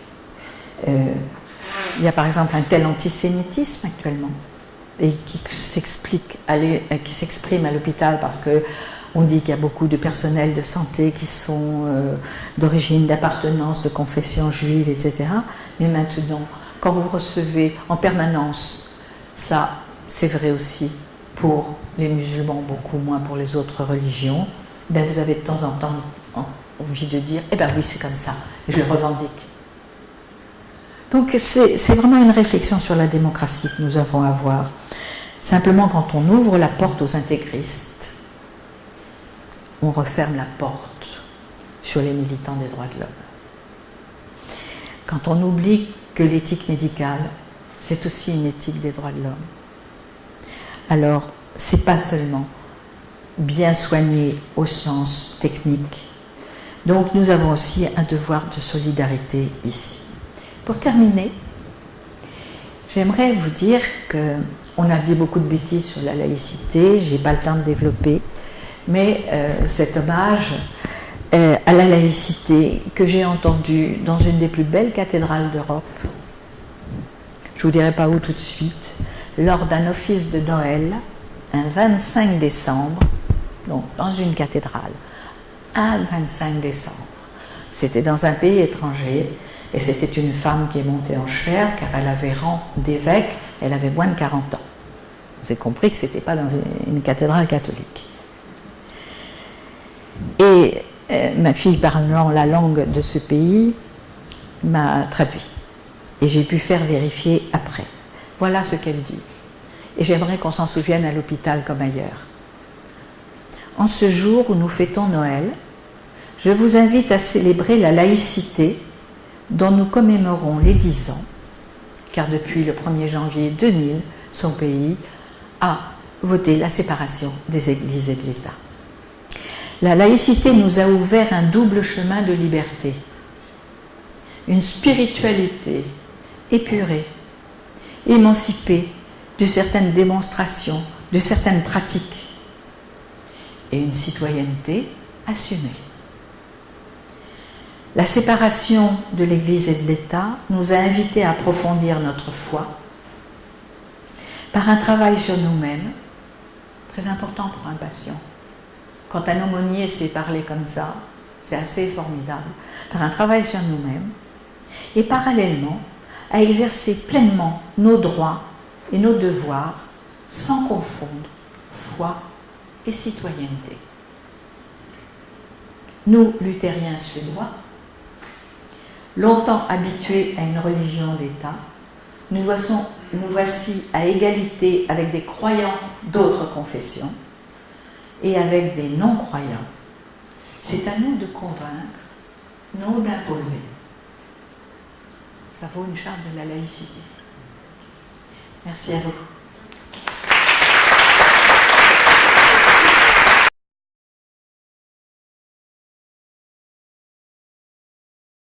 Il y a par exemple un tel antisémitisme actuellement et qui s'exprime à l'hôpital parce qu'on dit qu'il y a beaucoup de personnel de santé qui sont d'origine, d'appartenance, de confession juive, etc. Mais maintenant, quand vous recevez en permanence, ça c'est vrai aussi pour les musulmans, beaucoup moins pour les autres religions, ben vous avez de temps en temps envie de dire, eh bien oui, c'est comme ça, je le revendique. Donc c'est vraiment une réflexion sur la démocratie que nous avons à avoir. Simplement, quand on ouvre la porte aux intégristes, on referme la porte sur les militants des droits de l'homme. Quand on oublie que l'éthique médicale, c'est aussi une éthique des droits de l'homme, alors c'est pas seulement bien soigné au sens technique. Donc nous avons aussi un devoir de solidarité ici. Pour terminer, j'aimerais vous dire qu'on a dit beaucoup de bêtises sur la laïcité, je n'ai pas le temps de développer, mais cet hommage à la laïcité que j'ai entendu dans une des plus belles cathédrales d'Europe, je ne vous dirai pas où tout de suite, lors d'un office de Noël, un 25 décembre, donc dans une cathédrale, un 25 décembre. C'était dans un pays étranger et c'était une femme qui est montée en chair car elle avait rang d'évêque, elle avait moins de 40 ans. Vous avez compris que ce n'était pas dans une cathédrale catholique. Et ma fille parlant la langue de ce pays m'a traduit et j'ai pu faire vérifier après. Voilà ce qu'elle dit. Et j'aimerais qu'on s'en souvienne à l'hôpital comme ailleurs. En ce jour où nous fêtons Noël, je vous invite à célébrer la laïcité dont nous commémorons les 10 ans, car depuis le 1er janvier 2000, son pays a voté la séparation des églises et de l'État. La laïcité nous a ouvert un double chemin de liberté. une spiritualité épurée, émancipée de certaines démonstrations, de certaines pratiques, et une citoyenneté assumée. La séparation de l'Église et de l'État nous a invités à approfondir notre foi par un travail sur nous-mêmes, très important pour un patient. Quand un aumônier sait parler comme ça, c'est assez formidable, par un travail sur nous-mêmes, et parallèlement à exercer pleinement nos droits et nos devoirs sans confondre foi et citoyenneté. Nous, luthériens suédois, longtemps habitués à une religion d'État, nous voici à égalité avec des croyants d'autres confessions et avec des non-croyants. C'est à nous de convaincre, non d'imposer. Ça vaut une charte de la laïcité. Merci à vous.